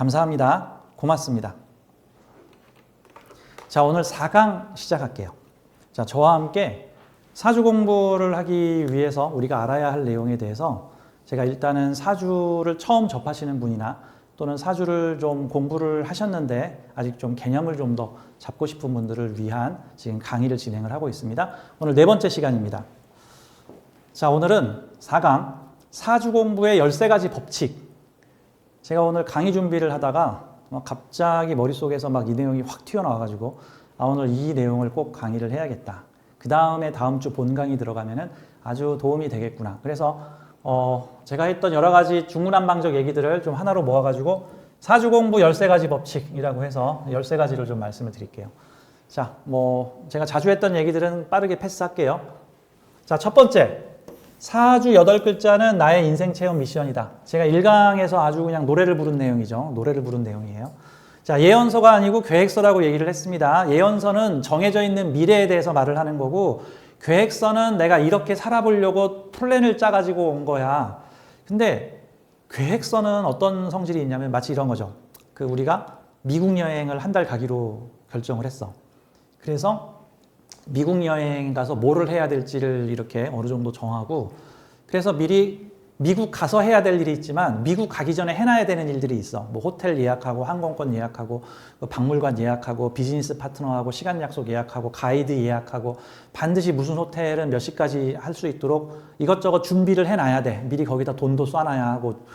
감사합니다. 고맙습니다. 자, 오늘 4강 시작할게요. 자, 저와 함께 사주 공부를 하기 위해서 우리가 알아야 할 내용에 대해서 제가 일단은 사주를 처음 접하시는 분이나 또는 사주를 좀 공부를 하셨는데 아직 좀 개념을 좀 더 잡고 싶은 분들을 위한 지금 강의를 진행을 하고 있습니다. 오늘 네 번째 시간입니다. 자, 오늘은 4강 사주 공부의 13가지 법칙. 제가 오늘 강의 준비를 하다가 갑자기 머릿속에서 막 이 내용이 확 튀어나와가지고 오늘 이 내용을 꼭 강의를 해야겠다. 그 다음에 다음 주 본강의 들어가면은 아주 도움이 되겠구나. 그래서 제가 했던 여러 가지 중구난방적 얘기들을 좀 하나로 모아가지고 사주 공부 13가지 법칙이라고 해서 13가지를 좀 말씀을 드릴게요. 자, 제가 자주 했던 얘기들은 빠르게 패스할게요. 자, 첫 번째. 사주 8글자는 나의 인생 체험 미션이다. 제가 1강에서 아주 그냥 노래를 부른 내용이죠. 노래를 부른 내용이에요. 자, 예언서가 아니고 계획서라고 얘기를 했습니다. 예언서는 정해져 있는 미래에 대해서 말을 하는 거고, 계획서는 내가 이렇게 살아보려고 플랜을 짜가지고 온 거야. 근데 계획서는 어떤 성질이 있냐면 마치 이런 거죠. 우리가 미국 여행을 한 달 가기로 결정을 했어. 그래서 미국 여행 가서 뭐를 해야 될지를 이렇게 어느 정도 정하고, 그래서 미리 미국 가서 해야 될 일이 있지만 미국 가기 전에 해놔야 되는 일들이 있어. 호텔 예약하고 항공권 예약하고 박물관 예약하고 비즈니스 파트너하고 시간 약속 예약하고 가이드 예약하고 반드시 무슨 호텔은 몇 시까지 할 수 있도록 이것저것 준비를 해놔야 돼. 미리 거기다 돈도 쏴놔야 하고.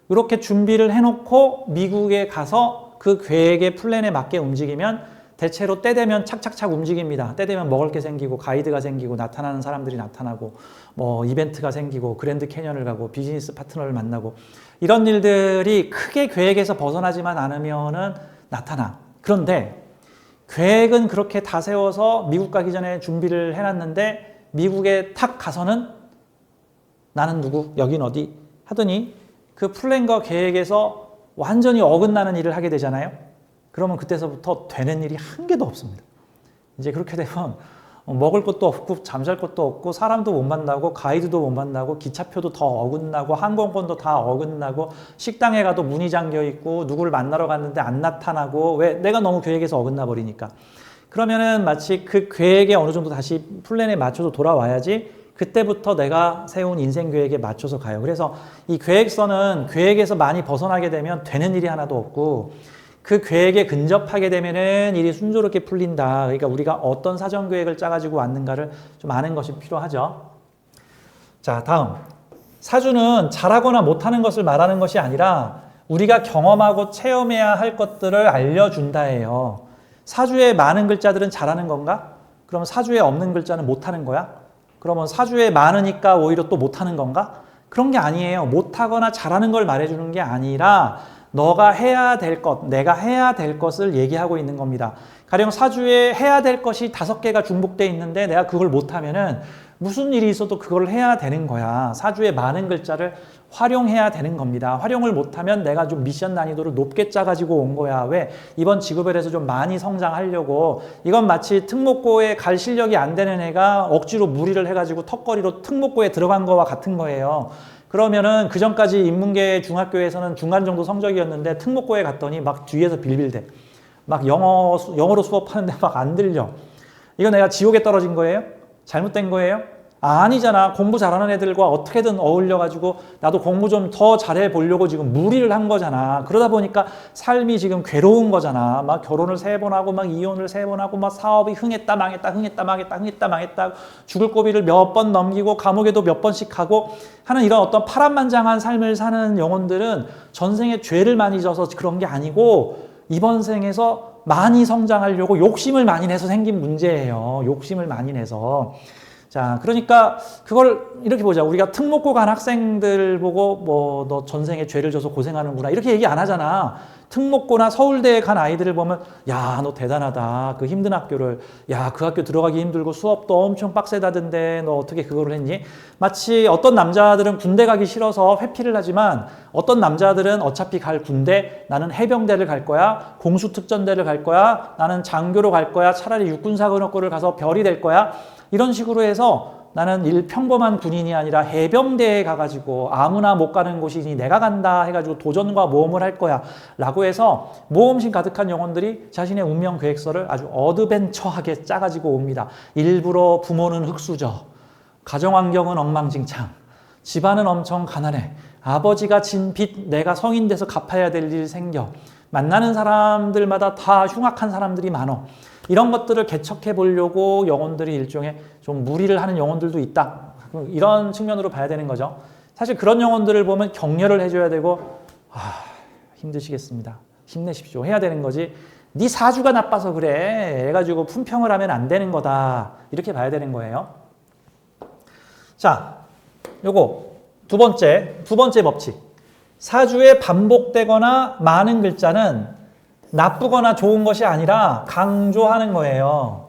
이렇게 준비를 해놓고 미국에 가서 그 계획의 플랜에 맞게 움직이면 대체로 때 되면 착착착 움직입니다. 때 되면 먹을 게 생기고 가이드가 생기고 나타나는 사람들이 나타나고 이벤트가 생기고 그랜드 캐년을 가고 비즈니스 파트너를 만나고 이런 일들이 크게 계획에서 벗어나지만 않으면은 나타나. 그런데 계획은 그렇게 다 세워서 미국 가기 전에 준비를 해놨는데 미국에 탁 가서는 나는 누구? 여긴 어디? 하더니 그 플랜과 계획에서 완전히 어긋나는 일을 하게 되잖아요. 그러면 그때서부터 되는 일이 한 개도 없습니다. 이제 그렇게 되면 먹을 것도 없고 잠잘 것도 없고 사람도 못 만나고 가이드도 못 만나고 기차표도 더 어긋나고 항공권도 다 어긋나고 식당에 가도 문이 잠겨 있고 누구를 만나러 갔는데 안 나타나고 왜? 내가 너무 계획에서 어긋나 버리니까. 그러면은 마치 그 계획에 어느 정도 다시 플랜에 맞춰서 돌아와야지 그때부터 내가 세운 인생 계획에 맞춰서 가요. 그래서 이 계획서는 계획에서 많이 벗어나게 되면 되는 일이 하나도 없고 그 계획에 근접하게 되면은 일이 순조롭게 풀린다. 그러니까 우리가 어떤 사전 계획을 짜가지고 왔는가를 좀 아는 것이 필요하죠. 자, 다음. 사주는 잘하거나 못하는 것을 말하는 것이 아니라 우리가 경험하고 체험해야 할 것들을 알려준다예요. 사주에 많은 글자들은 잘하는 건가? 그러면 사주에 없는 글자는 못하는 거야? 그러면 사주에 많으니까 오히려 또 못하는 건가? 그런 게 아니에요. 못하거나 잘하는 걸 말해주는 게 아니라 너가 해야 될 것, 내가 해야 될 것을 얘기하고 있는 겁니다. 가령 사주에 해야 될 것이 5개가 중복되어 있는데 내가 그걸 못하면은 무슨 일이 있어도 그걸 해야 되는 거야. 사주에 많은 글자를 활용해야 되는 겁니다. 활용을 못하면 내가 좀 미션 난이도를 높게 짜가지고 온 거야. 왜? 이번 직업에서 좀 많이 성장하려고. 이건 마치 특목고에 갈 실력이 안 되는 애가 억지로 무리를 해가지고 턱걸이로 특목고에 들어간 거와 같은 거예요. 그러면은 그 전까지 인문계 중학교에서는 중간 정도 성적이었는데 특목고에 갔더니 막 뒤에서 빌빌대. 막 영어로 수업하는데 막 안 들려. 이거 내가 지옥에 떨어진 거예요? 잘못된 거예요? 아니잖아. 공부 잘하는 애들과 어떻게든 어울려가지고 나도 공부 좀 더 잘해 보려고 지금 무리를 한 거잖아. 그러다 보니까 삶이 지금 괴로운 거잖아. 막 결혼을 3번 하고 막 이혼을 3번 하고 막 사업이 흥했다 망했다 흥했다 망했다 흥했다 망했다 죽을 고비를 몇 번 넘기고 감옥에도 몇 번씩 하고 하는 이런 어떤 파란만장한 삶을 사는 영혼들은 전생에 죄를 많이 져서 그런 게 아니고 이번 생에서 많이 성장하려고 욕심을 많이 내서 생긴 문제예요. 욕심을 많이 내서. 자, 그러니까 그걸 이렇게 보자. 우리가 특목고 간 학생들 보고 너 전생에 죄를 져서 고생하는구나 이렇게 얘기 안 하잖아. 특목고나 서울대에 간 아이들을 보면 야, 너 대단하다. 그 힘든 학교를. 야, 그 학교 들어가기 힘들고 수업도 엄청 빡세다던데 너 어떻게 그거를 했니? 마치 어떤 남자들은 군대 가기 싫어서 회피를 하지만 어떤 남자들은 어차피 갈 군대 나는 해병대를 갈 거야. 공수특전대를 갈 거야. 나는 장교로 갈 거야. 차라리 육군사관학교를 가서 별이 될 거야. 이런 식으로 해서 나는 평범한 군인이 아니라 해병대에 가가지고 아무나 못 가는 곳이니 내가 간다 해가지고 도전과 모험을 할 거야 라고 해서 모험심 가득한 영혼들이 자신의 운명 계획서를 아주 어드벤처하게 짜가지고 옵니다. 일부러 부모는 흙수저, 가정환경은 엉망진창, 집안은 엄청 가난해, 아버지가 진 빚 내가 성인 돼서 갚아야 될 일 생겨, 만나는 사람들마다 다 흉악한 사람들이 많어. 이런 것들을 개척해 보려고 영혼들이 일종의 좀 무리를 하는 영혼들도 있다. 이런 측면으로 봐야 되는 거죠. 사실 그런 영혼들을 보면 격려를 해줘야 되고 힘드시겠습니다. 힘내십시오. 해야 되는 거지. 네 사주가 나빠서 그래. 해가지고 품평을 하면 안 되는 거다. 이렇게 봐야 되는 거예요. 자, 요거 두 번째 법칙. 사주에 반복되거나 많은 글자는 나쁘거나 좋은 것이 아니라 강조하는 거예요.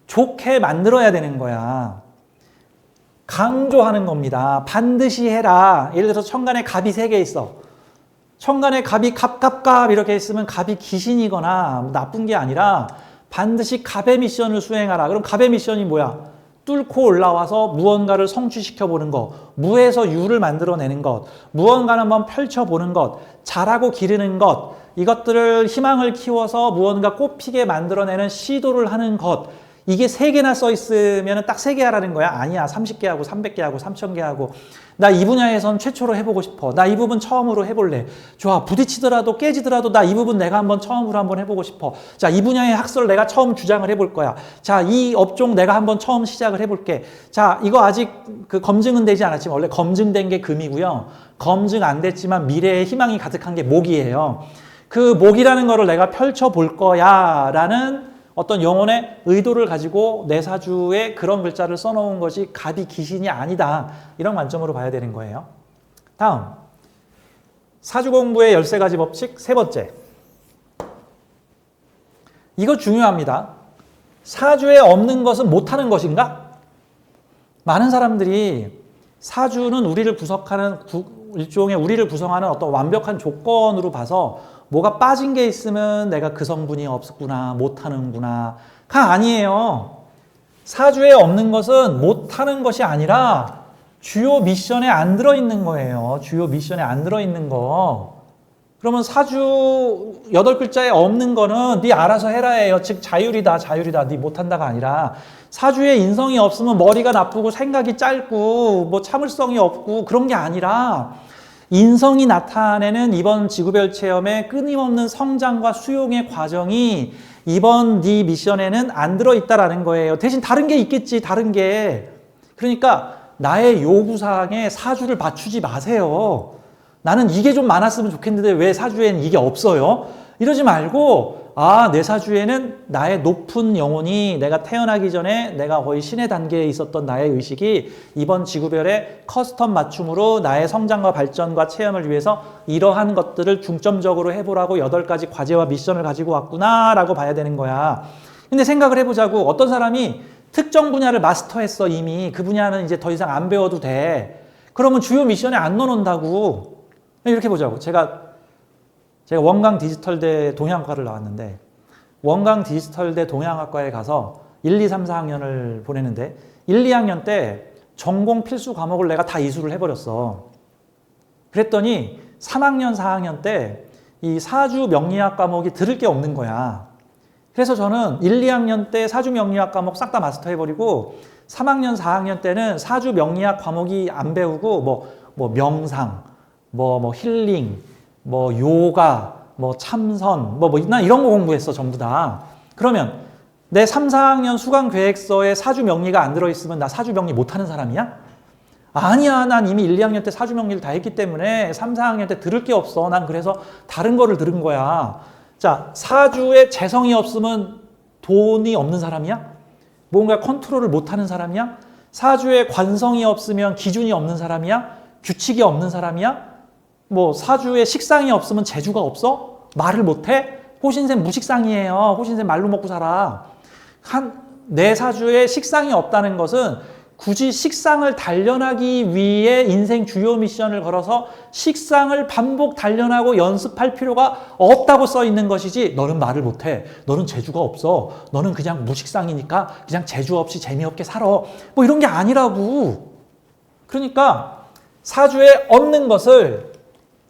좋게 만들어야 되는 거야. 강조하는 겁니다. 반드시 해라. 예를 들어서 천간에 갑이 3개 있어. 천간에 갑이 갑 이렇게 있으면 갑이 귀신이거나 나쁜 게 아니라 반드시 갑의 미션을 수행하라. 그럼 갑의 미션이 뭐야? 뚫고 올라와서 무언가를 성취시켜 보는 것, 무에서 유를 만들어내는 것, 무언가를 한번 펼쳐보는 것, 잘하고 기르는 것, 이것들을 희망을 키워서 무언가 꽃피게 만들어내는 시도를 하는 것. 이게 3개나 써 있으면 딱 3개 하라는 거야? 아니야. 30개 하고 300개 하고 3000개 하고. 나 이 분야에선 최초로 해보고 싶어. 나 이 부분 처음으로 해볼래. 좋아. 부딪히더라도 깨지더라도 나 이 부분 내가 한번 처음으로 한번 해보고 싶어. 자, 이 분야의 학설 내가 처음 주장을 해볼 거야. 자, 이 업종 내가 한번 처음 시작을 해볼게. 자, 이거 아직 검증은 되지 않았지만 원래 검증된 게 금이고요. 검증 안 됐지만 미래의 희망이 가득한 게 목이에요. 그 목이라는 거를 내가 펼쳐볼 거야 라는 어떤 영혼의 의도를 가지고 내 사주에 그런 글자를 써놓은 것이 갑이 귀신이 아니다. 이런 관점으로 봐야 되는 거예요. 다음, 사주 공부의 13가지 법칙 3번째. 이거 중요합니다. 사주에 없는 것은 못하는 것인가? 많은 사람들이 사주는 우리를 구성하는 일종의 우리를 구성하는 어떤 완벽한 조건으로 봐서 뭐가 빠진 게 있으면 내가 그 성분이 없었구나, 못하는구나. 가 아니에요. 사주에 없는 것은 못하는 것이 아니라 주요 미션에 안 들어있는 거예요. 주요 미션에 안 들어있는 거. 그러면 사주 8글자에 없는 거는 네 알아서 해라예요. 즉 자율이다. 네 못한다가 아니라 사주에 인성이 없으면 머리가 나쁘고 생각이 짧고 뭐 참을성이 없고 그런 게 아니라 인성이 나타내는 이번 지구별 체험의 끊임없는 성장과 수용의 과정이 이번 네 미션에는 안 들어있다라는 거예요. 대신 다른 게 있겠지, 다른 게. 그러니까 나의 요구사항에 사주를 맞추지 마세요. 나는 이게 좀 많았으면 좋겠는데 왜 사주에는 이게 없어요? 이러지 말고 내 사주에는 나의 높은 영혼이 내가 태어나기 전에 내가 거의 신의 단계에 있었던 나의 의식이 이번 지구별의 커스텀 맞춤으로 나의 성장과 발전과 체험을 위해서 이러한 것들을 중점적으로 해보라고 8가지 과제와 미션을 가지고 왔구나 라고 봐야 되는 거야. 근데 생각을 해보자고. 어떤 사람이 특정 분야를 마스터했어. 이미 그 분야는 이제 더 이상 안 배워도 돼. 그러면 주요 미션에 안 넣어놓는다고. 이렇게 보자고. 제가 원광 디지털대 동양학과를 나왔는데 원광 디지털대 동양학과에 가서 1, 2, 3, 4학년을 보내는데 1, 2학년 때 전공 필수 과목을 내가 다 이수를 해버렸어. 그랬더니 3학년, 4학년 때 이 사주 명리학 과목이 들을 게 없는 거야. 그래서 저는 1, 2학년 때 사주 명리학 과목 싹 다 마스터해버리고 3학년, 4학년 때는 사주 명리학 과목이 안 배우고 뭐 명상, 뭐 힐링, 뭐 요가, 뭐 참선, 나 이런 거 공부했어, 전부 다. 그러면 내 3, 4학년 수강 계획서에 사주 명리가 안 들어있으면 나 사주 명리 못하는 사람이야? 아니야, 난 이미 1, 2학년 때 사주 명리를 다 했기 때문에 3, 4학년 때 들을 게 없어. 난 그래서 다른 거를 들은 거야. 자, 사주에 재성이 없으면 돈이 없는 사람이야? 뭔가 컨트롤을 못하는 사람이야? 사주에 관성이 없으면 기준이 없는 사람이야? 규칙이 없는 사람이야? 뭐 사주에 식상이 없으면 재주가 없어? 말을 못해? 호신생 무식상이에요. 호신생 말로 먹고 살아. 내 사주에 식상이 없다는 것은 굳이 식상을 단련하기 위해 인생 주요 미션을 걸어서 식상을 반복 단련하고 연습할 필요가 없다고 써 있는 것이지, 너는 말을 못해, 너는 재주가 없어, 너는 그냥 무식상이니까 그냥 재주 없이 재미없게 살아, 뭐 이런 게 아니라고. 그러니까 사주에 없는 것을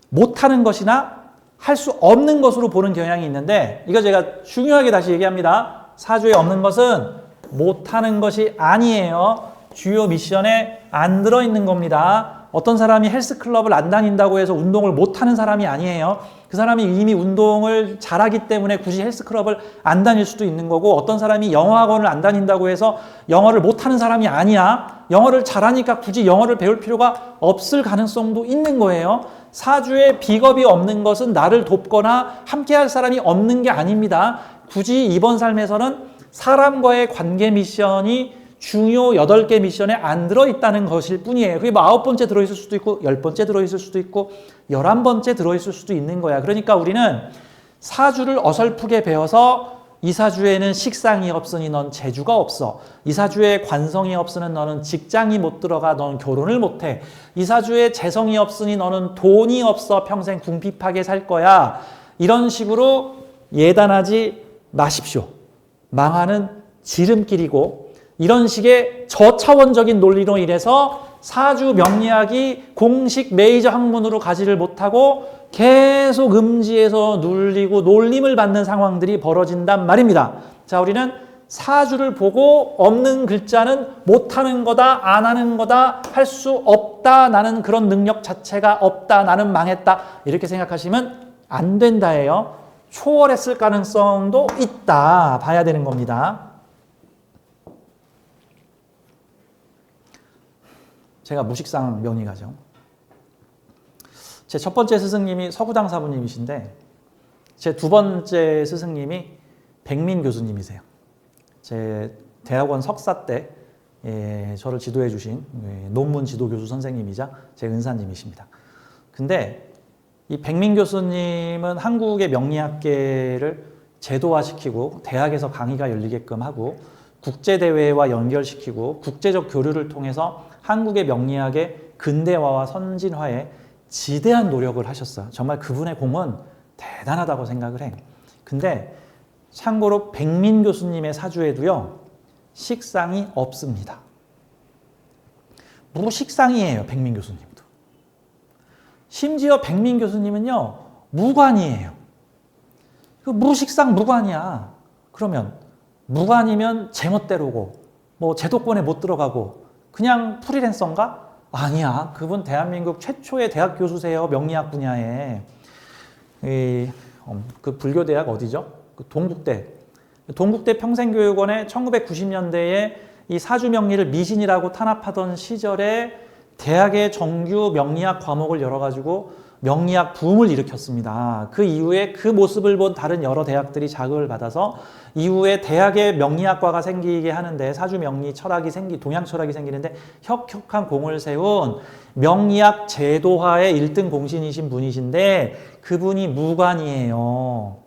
못하는 것이나 할 수 없는 것으로 보는 경향이 있는데, 이거 제가 중요하게 다시 얘기합니다. 사주에 없는 것은 못하는 것이 아니에요. 주요 미션에 안 들어있는 겁니다. 어떤 사람이 헬스클럽을 안 다닌다고 해서 운동을 못하는 사람이 아니에요. 그 사람이 이미 운동을 잘하기 때문에 굳이 헬스클럽을 안 다닐 수도 있는 거고, 어떤 사람이 영어학원을 안 다닌다고 해서 영어를 못하는 사람이 아니야. 영어를 잘하니까 굳이 영어를 배울 필요가 없을 가능성도 있는 거예요. 사주에 비겁이 없는 것은 나를 돕거나 함께할 사람이 없는 게 아닙니다. 굳이 이번 삶에서는 사람과의 관계 미션이 중요 8개 미션에 안 들어있다는 것일 뿐이에요. 그게 뭐 9번째 들어있을 수도 있고 10번째 들어있을 수도 있고 11번째 들어있을 수도 있는 거야. 그러니까 우리는 사주를 어설프게 배워서 이 사주에는 식상이 없으니 넌 재주가 없어, 이 사주에 관성이 없으니 너는 직장이 못 들어가, 너는 결혼을 못해, 이 사주에 재성이 없으니 너는 돈이 없어, 평생 궁핍하게 살 거야, 이런 식으로 예단하지 마십시오. 망하는 지름길이고, 이런 식의 저차원적인 논리로 인해서 사주 명리학이 공식 메이저 학문으로 가지를 못하고 계속 음지에서 눌리고 놀림을 받는 상황들이 벌어진단 말입니다. 자, 우리는 사주를 보고 없는 글자는 못하는 거다, 안 하는 거다, 할 수 없다, 나는 그런 능력 자체가 없다, 나는 망했다, 이렇게 생각하시면 안 된다예요. 초월했을 가능성도 있다 봐야 되는 겁니다. 제가 무식상 명리가죠. 제 첫 번째 스승님이 서구당 사부님이신데, 제 두 번째 스승님이 백민 교수님이세요. 제 대학원 석사 때 저를 지도해 주신 논문 지도 교수 선생님이자 제 은사님이십니다. 근데 이 백민 교수님은 한국의 명리학계를 제도화시키고 대학에서 강의가 열리게끔 하고 국제대회와 연결시키고 국제적 교류를 통해서 한국의 명리학의 근대화와 선진화에 지대한 노력을 하셨어요. 정말 그분의 공은 대단하다고 생각을 해. 근데 참고로 백민 교수님의 사주에도요, 식상이 없습니다. 무식상이에요, 백민 교수님도. 심지어 백민 교수님은요, 무관이에요. 그 무식상 무관이야. 그러면 무관이면 제멋대로고, 뭐 제도권에 못 들어가고, 그냥 프리랜서인가? 아니야. 그분 대한민국 최초의 대학 교수세요. 명리학 분야에. 그 불교대학 어디죠? 그 동국대. 동국대 평생교육원에 1990년대에 이 사주명리를 미신이라고 탄압하던 시절에 대학의 정규 명리학 과목을 열어가지고 명리학 붐을 일으켰습니다. 그 이후에 그 모습을 본 다른 여러 대학들이 자극을 받아서 이후에 대학의 명리학과가 생기게 하는데, 사주명리 철학이 동양 철학이 생기는데 혁혁한 공을 세운 명리학 제도화의 1등 공신이신 분이신데, 그분이 무관이에요.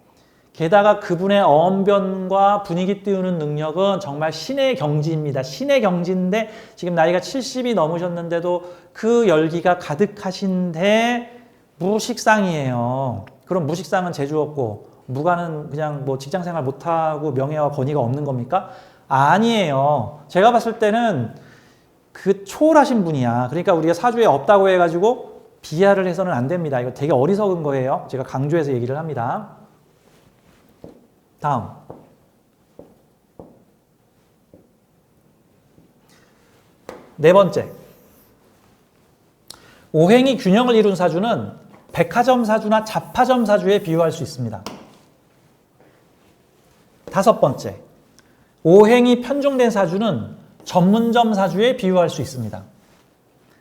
게다가 그분의 언변과 분위기 띄우는 능력은 정말 신의 경지입니다. 신의 경지인데 지금 나이가 70이 넘으셨는데도 그 열기가 가득하신데 무식상이에요. 그럼 무식상은 재주 없고 무관은 그냥 뭐 직장생활 못하고 명예와 권위가 없는 겁니까? 아니에요. 제가 봤을 때는 그 초월하신 분이야. 그러니까 우리가 사주에 없다고 해가지고 비하를 해서는 안 됩니다. 이거 되게 어리석은 거예요. 제가 강조해서 얘기를 합니다. 다음. 네 번째. 오행이 균형을 이룬 사주는 백화점 사주나 잡화점 사주에 비유할 수 있습니다. 다섯 번째. 오행이 편중된 사주는 전문점 사주에 비유할 수 있습니다.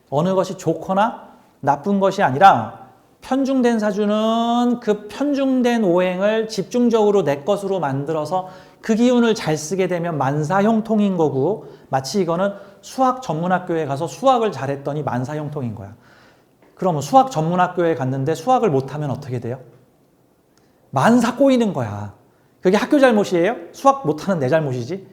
어느 것이 좋거나 나쁜 것이 아니라 편중된 사주는 그 편중된 오행을 집중적으로 내 것으로 만들어서 그 기운을 잘 쓰게 되면 만사형통인 거고, 마치 이거는 수학 전문학교에 가서 수학을 잘했더니 만사형통인 거야. 그러면 수학 전문학교에 갔는데 수학을 못하면 어떻게 돼요? 만사 꼬이는 거야. 그게 학교 잘못이에요? 수학 못하는 내 잘못이지?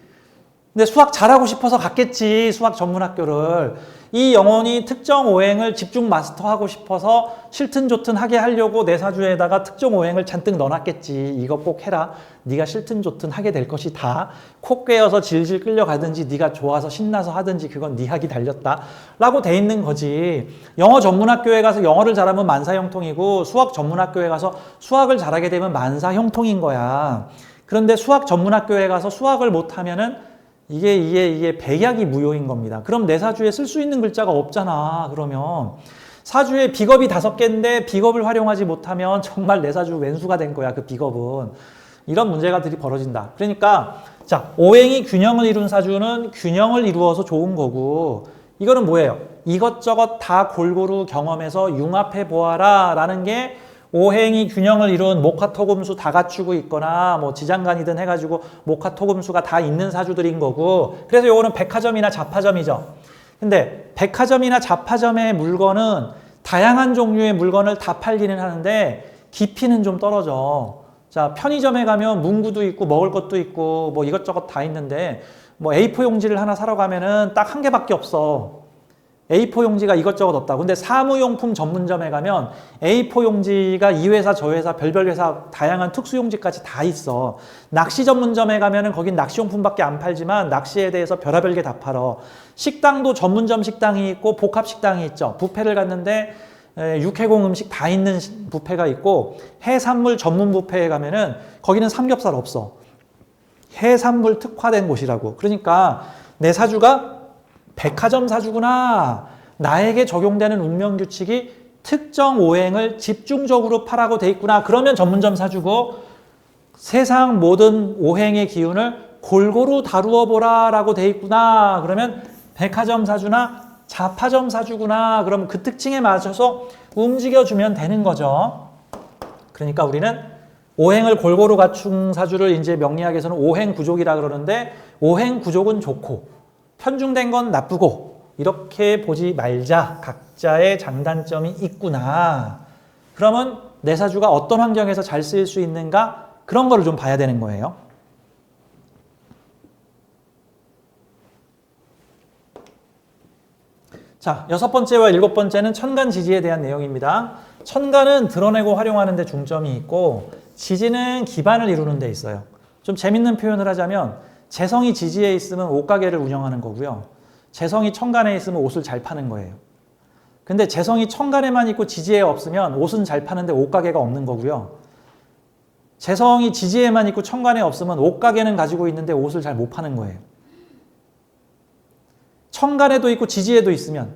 근데 수학 잘하고 싶어서 갔겠지, 수학 전문 학교를. 이 영혼이 특정 오행을 집중 마스터하고 싶어서 싫든 좋든 하게 하려고 내 사주에다가 특정 오행을 잔뜩 넣어놨겠지. 이거 꼭 해라. 네가 싫든 좋든 하게 될 것이다. 코 꿰어서 질질 끌려가든지 네가 좋아서 신나서 하든지 그건 네 학이 달렸다. 라고 돼 있는 거지. 영어 전문학교에 가서 영어를 잘하면 만사형통이고 수학 전문학교에 가서 수학을 잘하게 되면 만사형통인 거야. 그런데 수학 전문학교에 가서 수학을 못하면은 이게 백약이 무효인 겁니다. 그럼 내 사주에 쓸 수 있는 글자가 없잖아. 그러면 사주에 비겁이 5개인데 비겁을 활용하지 못하면 정말 내 사주 왼수가 된 거야. 그 비겁은. 이런 문제가 벌어진다. 그러니까 자, 오행이 균형을 이룬 사주는 균형을 이루어서 좋은 거고, 이거는 뭐예요? 이것저것 다 골고루 경험해서 융합해 보아라 라는 게 오행이 균형을 이룬 목화토금수 다 갖추고 있거나 뭐 지장간이든 해가지고 목화토금수가 다 있는 사주들인 거고, 그래서 요거는 백화점이나 잡화점이죠. 근데 백화점이나 잡화점의 물건은 다양한 종류의 물건을 다 팔기는 하는데 깊이는 좀 떨어져. 자, 편의점에 가면 문구도 있고 먹을 것도 있고 뭐 이것저것 다 있는데 뭐 A4 용지를 하나 사러 가면은 딱 한 개밖에 없어. A4 용지가 이것저것 없다. 근데 사무용품 전문점에 가면 A4 용지가 이 회사 저 회사 별별 회사 다양한 특수 용지까지 다 있어. 낚시 전문점에 가면은 거긴 낚시용품밖에 안 팔지만 낚시에 대해서 별의별 게 다 팔어. 식당도 전문점 식당이 있고 복합 식당이 있죠. 뷔페를 갔는데 육해공 음식 다 있는 뷔페가 있고, 해산물 전문 뷔페에 가면은 거기는 삼겹살 없어. 해산물 특화된 곳이라고. 그러니까 내 사주가 백화점 사주구나. 나에게 적용되는 운명규칙이 특정 오행을 집중적으로 파라고 돼 있구나. 그러면 전문점 사주고, 세상 모든 오행의 기운을 골고루 다루어 보라 라고 돼 있구나. 그러면 백화점 사주나 잡화점 사주구나. 그럼 그 특징에 맞춰서 움직여주면 되는 거죠. 그러니까 우리는 오행을 골고루 갖춘 사주를 이제 명리학에서는 오행구족이라 그러는데, 오행구족은 좋고 편중된 건 나쁘고 이렇게 보지 말자. 각자의 장단점이 있구나. 그러면 내 사주가 어떤 환경에서 잘 쓰일 수 있는가? 그런 거를 좀 봐야 되는 거예요. 자, 6번째와 7번째는 천간 지지에 대한 내용입니다. 천간은 드러내고 활용하는 데 중점이 있고, 지지는 기반을 이루는 데 있어요. 좀 재밌는 표현을 하자면 재성이 지지에 있으면 옷가게를 운영하는 거고요. 재성이 천간에 있으면 옷을 잘 파는 거예요. 근데 재성이 천간에만 있고 지지에 없으면 옷은 잘 파는데 옷가게가 없는 거고요. 재성이 지지에만 있고 천간에 없으면 옷가게는 가지고 있는데 옷을 잘 못 파는 거예요. 천간에도 있고 지지에도 있으면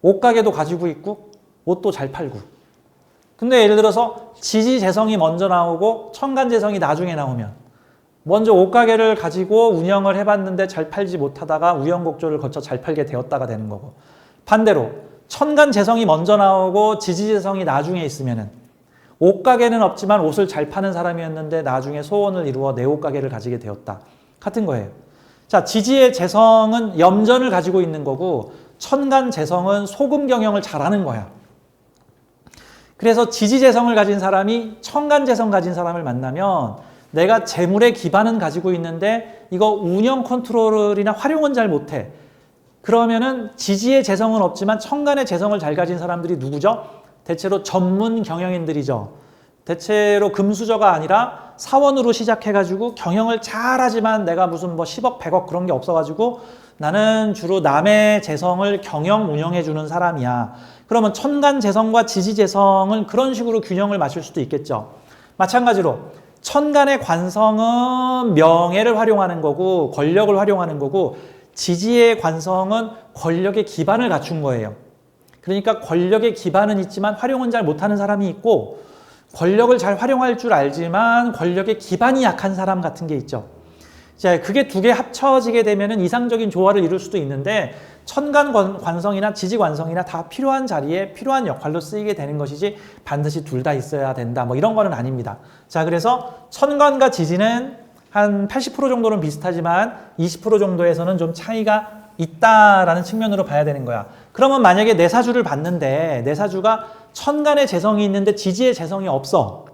옷가게도 가지고 있고 옷도 잘 팔고. 근데 예를 들어서 지지 재성이 먼저 나오고 천간 재성이 나중에 나오면 먼저 옷가게를 가지고 운영을 해봤는데 잘 팔지 못하다가 우여곡절을 거쳐 잘 팔게 되었다가 되는 거고, 반대로 천간 재성이 먼저 나오고 지지 재성이 나중에 있으면은 옷가게는 없지만 옷을 잘 파는 사람이었는데 나중에 소원을 이루어 내 옷가게를 가지게 되었다. 같은 거예요. 자, 지지의 재성은 염전을 가지고 있는 거고 천간 재성은 소금 경영을 잘하는 거야. 그래서 지지 재성을 가진 사람이 천간 재성 가진 사람을 만나면 내가 재물의 기반은 가지고 있는데 이거 운영 컨트롤이나 활용은 잘 못해. 그러면은 지지의 재성은 없지만 천간의 재성을 잘 가진 사람들이 누구죠? 대체로 전문 경영인들이죠. 대체로 금수저가 아니라 사원으로 시작해가지고 경영을 잘하지만 내가 무슨 뭐 10억, 100억 그런 게 없어가지고 나는 주로 남의 재성을 경영, 운영해주는 사람이야. 그러면 천간 재성과 지지 재성은 그런 식으로 균형을 맞출 수도 있겠죠. 마찬가지로 천간의 관성은 명예를 활용하는 거고 권력을 활용하는 거고, 지지의 관성은 권력의 기반을 갖춘 거예요. 그러니까 권력의 기반은 있지만 활용은 잘 못하는 사람이 있고, 권력을 잘 활용할 줄 알지만 권력의 기반이 약한 사람 같은 게 있죠. 자, 그게 두 개 합쳐지게 되면은 이상적인 조화를 이룰 수도 있는데, 천간 관성이나 지지 관성이나 다 필요한 자리에 필요한 역할로 쓰이게 되는 것이지 반드시 둘 다 있어야 된다. 뭐 이런 거는 아닙니다. 자, 그래서 천간과 지지는 한 80% 정도는 비슷하지만 20% 정도에서는 좀 차이가 있다라는 측면으로 봐야 되는 거야. 그러면 만약에 내 사주를 봤는데 내 사주가 천간에 재성이 있는데 지지에 재성이 없어.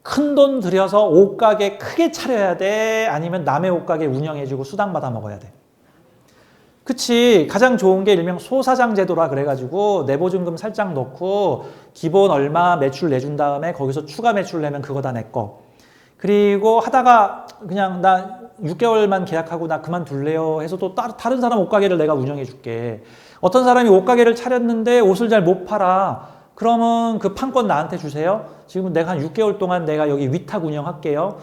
큰 돈 들여서 옷가게 크게 차려야 돼? 아니면 남의 옷가게 운영해주고 수당 받아 먹어야 돼? 그치. 가장 좋은 게 일명 소사장 제도라 그래가지고 내보증금 살짝 넣고 기본 얼마 매출 내준 다음에 거기서 추가 매출 내면 그거 다 내 거. 그리고 하다가 그냥 나 6개월만 계약하고 나 그만둘래요 해서 또 다른 사람 옷가게를 내가 운영해 줄게. 어떤 사람이 옷가게를 차렸는데 옷을 잘 못 팔아. 그러면 그 판권 나한테 주세요. 지금 내가 한 6개월 동안 내가 여기 위탁 운영할게요.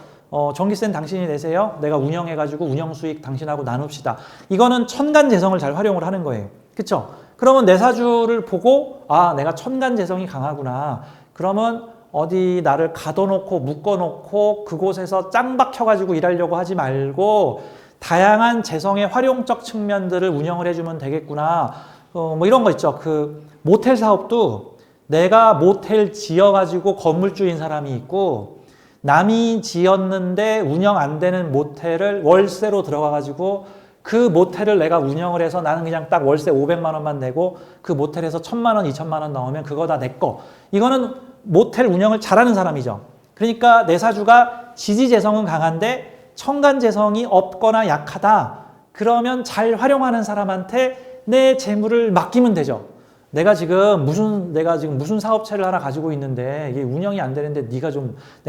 전기세는 당신이 내세요. 내가 운영해가지고 운영 수익 당신하고 나눕시다. 이거는 천간재성을 잘 활용을 하는 거예요. 그쵸? 그러면 내 사주를 보고 아 내가 천간재성이 강하구나. 그러면 어디 나를 가둬놓고 묶어놓고 그곳에서 짱 박혀가지고 일하려고 하지 말고 다양한 재성의 활용적 측면들을 운영을 해주면 되겠구나. 뭐 이런 거 있죠. 그 모텔 사업도 내가 모텔 지어가지고 건물주인 사람이 있고 남이 지었는데 운영 안 되는 모텔을 월세로 들어가가지고 그 모텔을 내가 운영을 해서 나는 그냥 딱 월세 500만 원만 내고 그 모텔에서 1000만 원, 2000만 원 나오면 그거 다 내 거. 이거는 모텔 운영을 잘하는 사람이죠. 그러니까 내 사주가 지지재성은 강한데 천간재성이 없거나 약하다. 그러면 잘 활용하는 사람한테 내 재물을 맡기면 되죠. 내가 지금 무슨 사업체를 하나 가지고 있는데 이게 운영이 안 되는데 내가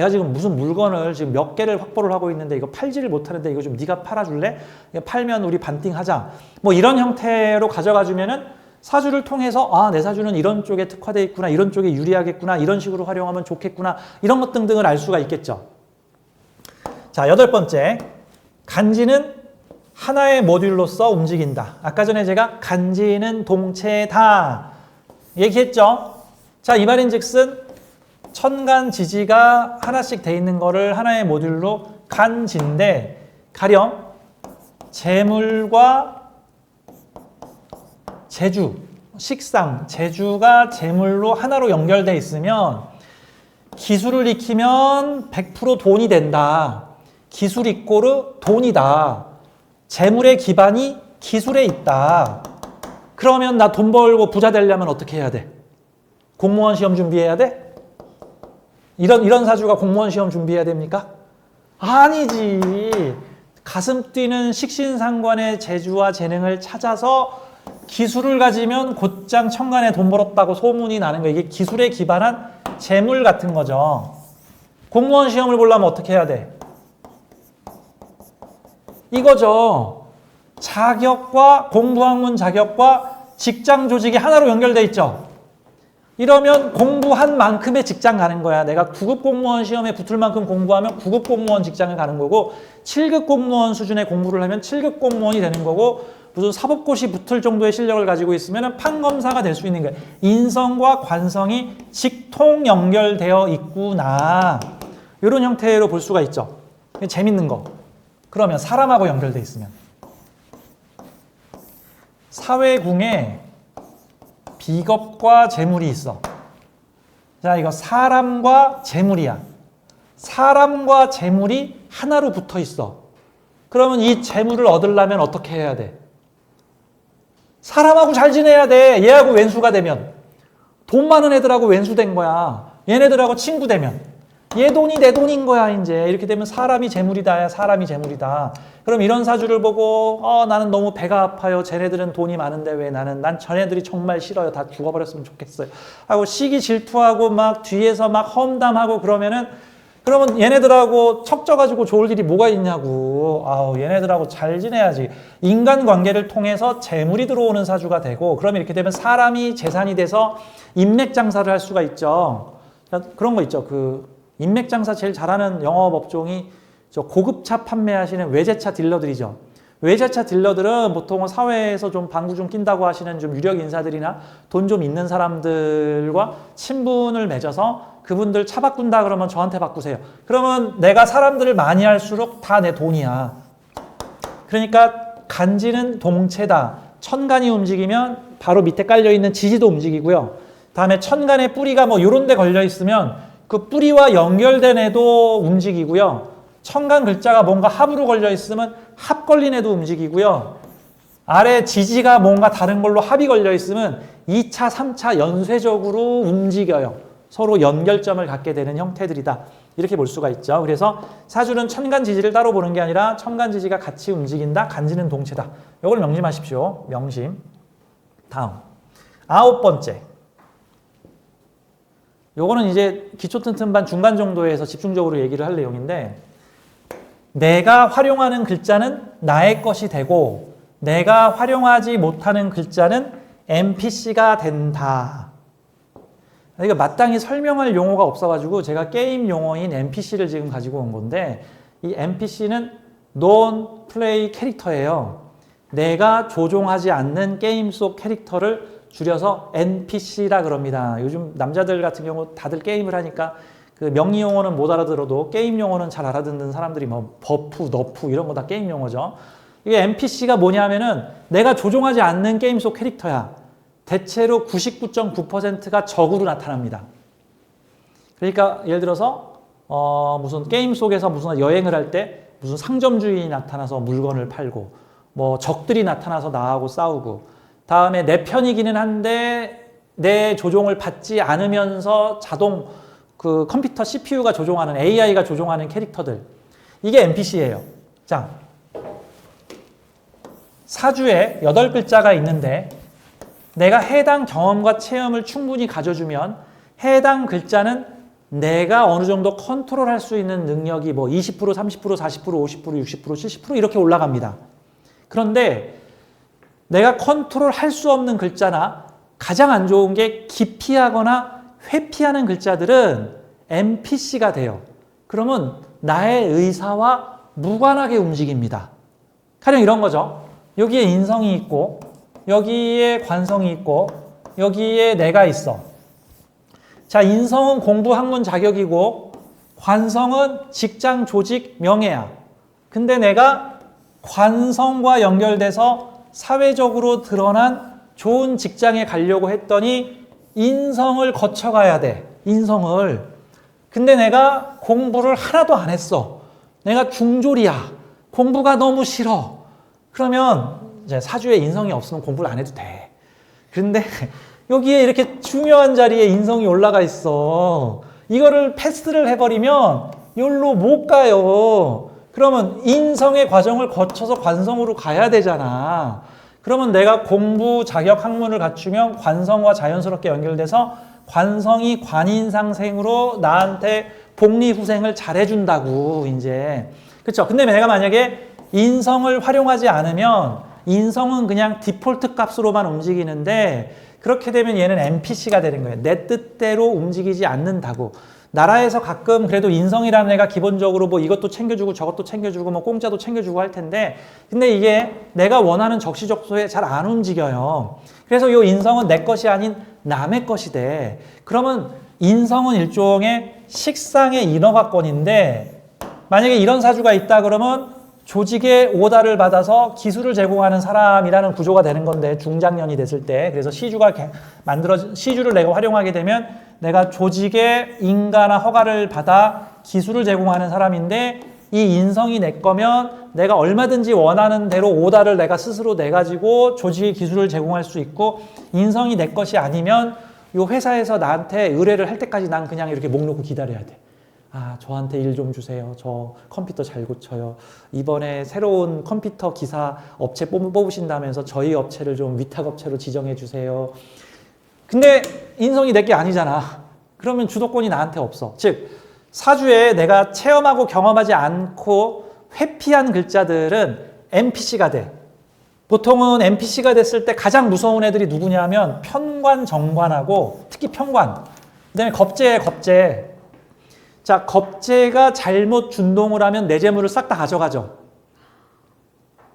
지금 무슨 물건을 지금 몇 개를 확보를 하고 있는데 이거 팔지를 못하는데 이거 좀 네가 팔아줄래? 팔면 우리 반띵하자. 뭐 이런 형태로 가져가 주면은 사주를 통해서 아, 내 사주는 이런 쪽에 특화되어 있구나, 이런 쪽에 유리하겠구나, 이런 식으로 활용하면 좋겠구나, 이런 것 등등을 알 수가 있겠죠. 자, 8번째. 간지는 하나의 모듈로서 움직인다. 아까 전에 제가 간지는 동체다 얘기했죠. 자, 이 말인즉슨 천간지지가 하나씩 돼 있는 거를 하나의 모듈로 간지인데 가령 재물과 재주, 식상, 재주가 재물로 하나로 연결돼 있으면 기술을 익히면 100% 돈이 된다. 기술 이꼬르 돈이다. 재물의 기반이 기술에 있다. 그러면 나 돈 벌고 부자 되려면 어떻게 해야 돼? 공무원 시험 준비해야 돼? 이런 사주가 공무원 시험 준비해야 됩니까? 아니지. 가슴 뛰는 식신상관의 재주와 재능을 찾아서 기술을 가지면 곧장 천간에 돈 벌었다고 소문이 나는 거예요. 이게 기술에 기반한 재물 같은 거죠. 공무원 시험을 보려면 어떻게 해야 돼? 이거죠. 자격과 공부학문 자격과 직장 조직이 하나로 연결돼 있죠. 이러면 공부한 만큼의 직장 가는 거야. 내가 9급 공무원 시험에 붙을 만큼 공부하면 9급 공무원 직장을 가는 거고 7급 공무원 수준의 공부를 하면 7급 공무원이 되는 거고 무슨 사법고시 붙을 정도의 실력을 가지고 있으면 판검사가 될 수 있는 거예요. 인성과 관성이 직통 연결되어 있구나. 이런 형태로 볼 수가 있죠. 재밌는 거. 그러면 사람하고 연결돼 있으면 사회궁에 비겁과 재물이 있어. 자, 이거 사람과 재물이야. 사람과 재물이 하나로 붙어 있어. 그러면 이 재물을 얻으려면 어떻게 해야 돼? 사람하고 잘 지내야 돼. 얘하고 왼수가 되면. 돈 많은 애들하고 왼수된 거야. 얘네들하고 친구 되면. 얘 돈이 내 돈인 거야, 이제. 이렇게 되면 사람이 재물이다. 사람이 재물이다. 그럼 이런 사주를 보고, 나는 너무 배가 아파요. 쟤네들은 돈이 많은데 왜 난 쟤네들이 정말 싫어요. 다 죽어버렸으면 좋겠어요. 하고 시기 질투하고 막 뒤에서 막 험담하고 그러면 얘네들하고 척져가지고 좋을 일이 뭐가 있냐고. 얘네들하고 잘 지내야지. 인간관계를 통해서 재물이 들어오는 사주가 되고, 그러면 이렇게 되면 사람이 재산이 돼서 인맥 장사를 할 수가 있죠. 그런 거 있죠. 인맥 장사 제일 잘하는 영업 업종이 저 고급차 판매하시는 외제차 딜러들이죠. 외제차 딜러들은 보통은 사회에서 좀 방구 좀 낀다고 하시는 좀 유력 인사들이나 돈 좀 있는 사람들과 친분을 맺어서 그분들 차 바꾼다 그러면 저한테 바꾸세요. 그러면 내가 사람들을 많이 할수록 다 내 돈이야. 그러니까 간지는 동체다. 천간이 움직이면 바로 밑에 깔려있는 지지도 움직이고요. 다음에 천간의 뿌리가 뭐 요런 데 걸려 있으면 그 뿌리와 연결된 애도 움직이고요. 천간 글자가 뭔가 합으로 걸려 있으면 합 걸린 애도 움직이고요. 아래 지지가 뭔가 다른 걸로 합이 걸려 있으면 2차, 3차 연쇄적으로 움직여요. 서로 연결점을 갖게 되는 형태들이다. 이렇게 볼 수가 있죠. 그래서 사주는 천간지지를 따로 보는 게 아니라 천간지지가 같이 움직인다. 간지는 동체다. 이걸 명심하십시오. 명심. 다음 9번째. 요거는 이제 기초 튼튼반 중간 정도에서 집중적으로 얘기를 할 내용인데, 내가 활용하는 글자는 나의 것이 되고 내가 활용하지 못하는 글자는 NPC가 된다. 이거 마땅히 설명할 용어가 없어가지고 제가 게임 용어인 NPC를 지금 가지고 온 건데, 이 NPC는 Non-Play 캐릭터예요. 내가 조종하지 않는 게임 속 캐릭터를 줄여서 NPC라 그럽니다. 요즘 남자들 같은 경우 다들 게임을 하니까 그 명리 용어는 못 알아들어도 게임 용어는 잘 알아듣는 사람들이 뭐 버프, 너프 이런 거 다 게임 용어죠. 이게 NPC가 뭐냐면은 내가 조종하지 않는 게임 속 캐릭터야. 대체로 99.9%가 적으로 나타납니다. 그러니까 예를 들어서 무슨 게임 속에서 무슨 여행을 할 때 무슨 상점 주인이 나타나서 물건을 팔고, 뭐 적들이 나타나서 나하고 싸우고, 다음에 내 편이기는 한데 내 조종을 받지 않으면서 자동 그 컴퓨터 CPU가 조종하는, AI가 조종하는 캐릭터들, 이게 NPC예요. 자, 사주에 8글자가 있는데 내가 해당 경험과 체험을 충분히 가져주면 해당 글자는 내가 어느 정도 컨트롤할 수 있는 능력이 뭐 20%, 30%, 40%, 50%, 60%, 70% 이렇게 올라갑니다. 그런데 내가 컨트롤할 수 없는 글자나 가장 안 좋은 게 기피하거나 회피하는 글자들은 NPC가 돼요. 그러면 나의 의사와 무관하게 움직입니다. 가령 이런 거죠. 여기에 인성이 있고 여기에 관성이 있고 여기에 내가 있어. 자, 인성은 공부 학문 자격이고 관성은 직장 조직 명예야. 근데 내가 관성과 연결돼서 사회적으로 드러난 좋은 직장에 가려고 했더니 인성을 거쳐가야 돼. 인성을. 근데 내가 공부를 하나도 안 했어. 내가 중졸이야. 공부가 너무 싫어. 그러면 이제 사주에 인성이 없으면 공부를 안 해도 돼. 그런데 여기에 이렇게 중요한 자리에 인성이 올라가 있어. 이거를 패스를 해버리면 여기로 못 가요. 그러면 인성의 과정을 거쳐서 관성으로 가야 되잖아. 그러면 내가 공부, 자격, 학문을 갖추면 관성과 자연스럽게 연결돼서 관성이 관인상생으로 나한테 복리후생을 잘해준다고, 이제. 그쵸? 근데 내가 만약에 인성을 활용하지 않으면 인성은 그냥 디폴트 값으로만 움직이는데, 그렇게 되면 얘는 NPC가 되는 거예요. 내 뜻대로 움직이지 않는다고. 나라에서 가끔 그래도 인성이라는 애가 기본적으로 뭐 이것도 챙겨주고 저것도 챙겨주고 뭐 공짜도 챙겨주고 할 텐데, 근데 이게 내가 원하는 적시적소에 잘 안 움직여요. 그래서 이 인성은 내 것이 아닌 남의 것이 돼. 그러면 인성은 일종의 식상의 인허가권인데, 만약에 이런 사주가 있다 그러면 조직의 오다를 받아서 기술을 제공하는 사람이라는 구조가 되는 건데, 중장년이 됐을 때. 그래서 시주가 시주를 내가 활용하게 되면 내가 조직의 인가나 허가를 받아 기술을 제공하는 사람인데, 이 인성이 내 거면 내가 얼마든지 원하는 대로 오다를 내가 스스로 내가지고 조직의 기술을 제공할 수 있고, 인성이 내 것이 아니면 이 회사에서 나한테 의뢰를 할 때까지 난 그냥 이렇게 목 놓고 기다려야 돼. 아, 저한테 일 좀 주세요. 저 컴퓨터 잘 고쳐요. 이번에 새로운 컴퓨터 기사 업체 뽑으신다면서 저희 업체를 좀 위탁업체로 지정해 주세요. 근데 인성이 내 게 아니잖아. 그러면 주도권이 나한테 없어. 즉, 사주에 내가 체험하고 경험하지 않고 회피한 글자들은 NPC가 돼. 보통은 NPC가 됐을 때 가장 무서운 애들이 누구냐면 편관, 정관하고, 특히 편관. 그다음에 겁재예요, 겁재. 자, 겁재가 잘못 준동을 하면 내 재물을 싹 다 가져가죠.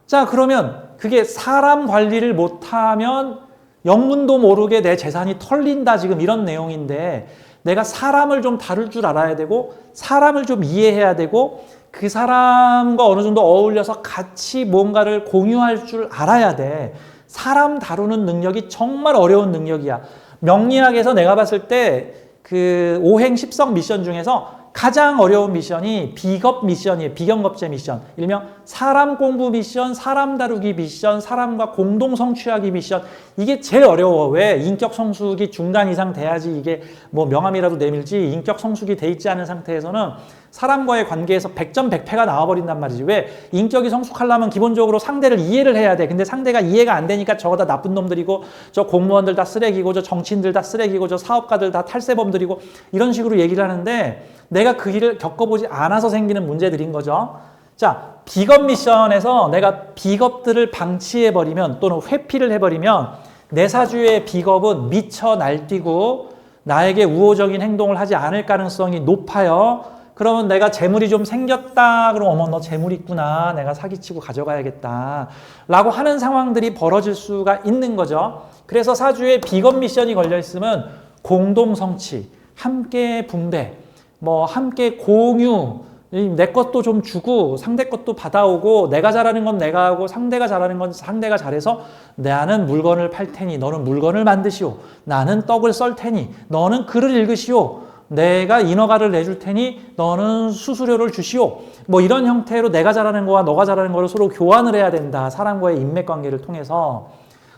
자, 그러면 그게 사람 관리를 못하면 영문도 모르게 내 재산이 털린다, 지금 이런 내용인데, 내가 사람을 좀 다룰 줄 알아야 되고 사람을 좀 이해해야 되고 그 사람과 어느 정도 어울려서 같이 뭔가를 공유할 줄 알아야 돼. 사람 다루는 능력이 정말 어려운 능력이야. 명리학에서 내가 봤을 때 그 오행 10성 미션 중에서 가장 어려운 미션이 비겁 미션이에요. 비경겁제 미션. 일명 사람 공부 미션, 사람 다루기 미션, 사람과 공동 성취하기 미션. 이게 제일 어려워. 왜? 인격 성숙이 중간 이상 돼야지 이게 뭐 명함이라도 내밀지, 인격 성숙이 돼 있지 않은 상태에서는 사람과의 관계에서 100점 100패가 나와버린단 말이지. 왜? 인격이 성숙하려면 기본적으로 상대를 이해를 해야 돼. 근데 상대가 이해가 안 되니까 저거 다 나쁜 놈들이고, 저 공무원들 다 쓰레기고, 저 정치인들 다 쓰레기고, 저 사업가들 다 탈세범들이고, 이런 식으로 얘기를 하는데 내가 그 일을 겪어보지 않아서 생기는 문제들인 거죠. 자, 비겁 미션에서 내가 비겁들을 방치해버리면 또는 회피를 해버리면 내 사주의 비겁은 미쳐 날뛰고 나에게 우호적인 행동을 하지 않을 가능성이 높아요. 그러면 내가 재물이 좀 생겼다. 그럼 어머 너 재물 있구나. 내가 사기치고 가져가야겠다. 라고 하는 상황들이 벌어질 수가 있는 거죠. 그래서 사주에 비겁 미션이 걸려 있으면 공동 성취, 함께 분배, 뭐 함께 공유, 내 것도 좀 주고 상대 것도 받아오고 내가 잘하는 건 내가 하고 상대가 잘하는 건 상대가 잘해서 나는 물건을 팔 테니 너는 물건을 만드시오. 나는 떡을 썰 테니 너는 글을 읽으시오. 내가 인허가를 내줄 테니 너는 수수료를 주시오. 뭐 이런 형태로 내가 잘하는 거와 너가 잘하는 거를 서로 교환을 해야 된다. 사람과의 인맥관계를 통해서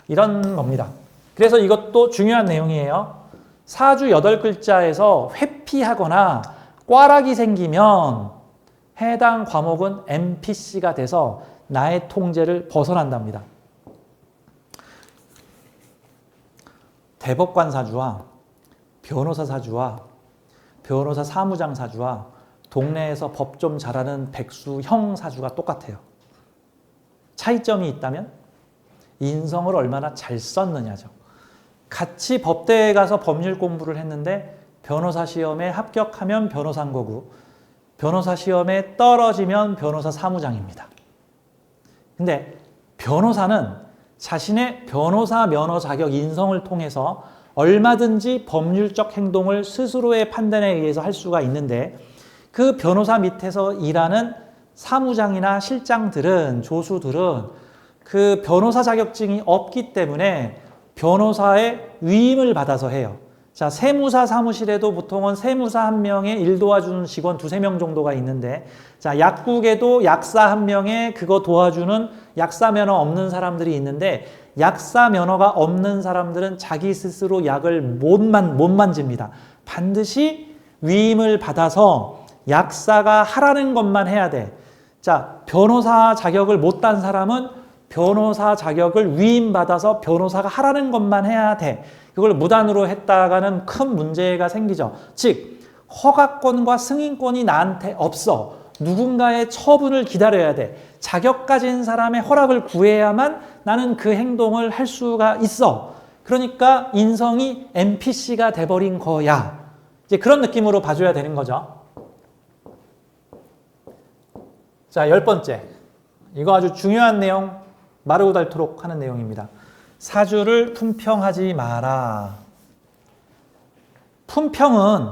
이런 겁니다. 그래서 이것도 중요한 내용이에요. 사주 8글자에서 회피하거나 꽈락이 생기면 해당 과목은 NPC가 돼서 나의 통제를 벗어난답니다. 대법관 사주와 변호사 사주와 변호사 사무장 사주와 동네에서 법 좀 잘하는 백수형 사주가 똑같아요. 차이점이 있다면 인성을 얼마나 잘 썼느냐죠. 같이 법대에 가서 법률 공부를 했는데 변호사 시험에 합격하면 변호사인 거고 변호사 시험에 떨어지면 변호사 사무장입니다. 근데 변호사는 자신의 변호사 면허 자격 인성을 통해서 얼마든지 법률적 행동을 스스로의 판단에 의해서 할 수가 있는데 그 변호사 밑에서 일하는 사무장이나 실장들은 조수들은 그 변호사 자격증이 없기 때문에 변호사의 위임을 받아서 해요. 자, 세무사 사무실에도 보통은 세무사 1명에 일 도와주는 직원 2~3명 정도가 있는데 자, 약국에도 약사 1명에 그거 도와주는 약사 면허 없는 사람들이 있는데 약사 면허가 없는 사람들은 자기 스스로 약을 못 만집니다. 반드시 위임을 받아서 약사가 하라는 것만 해야 돼. 자, 변호사 자격을 못 딴 사람은 변호사 자격을 위임받아서 변호사가 하라는 것만 해야 돼. 그걸 무단으로 했다가는 큰 문제가 생기죠. 즉, 허가권과 승인권이 나한테 없어. 누군가의 처분을 기다려야 돼. 자격 가진 사람의 허락을 구해야만 나는 그 행동을 할 수가 있어. 그러니까 인성이 NPC가 돼버린 거야. 이제 그런 느낌으로 봐줘야 되는 거죠. 자, 10번째. 이거 아주 중요한 내용, 마르고 닳도록 하는 내용입니다. 사주를 품평하지 마라. 품평은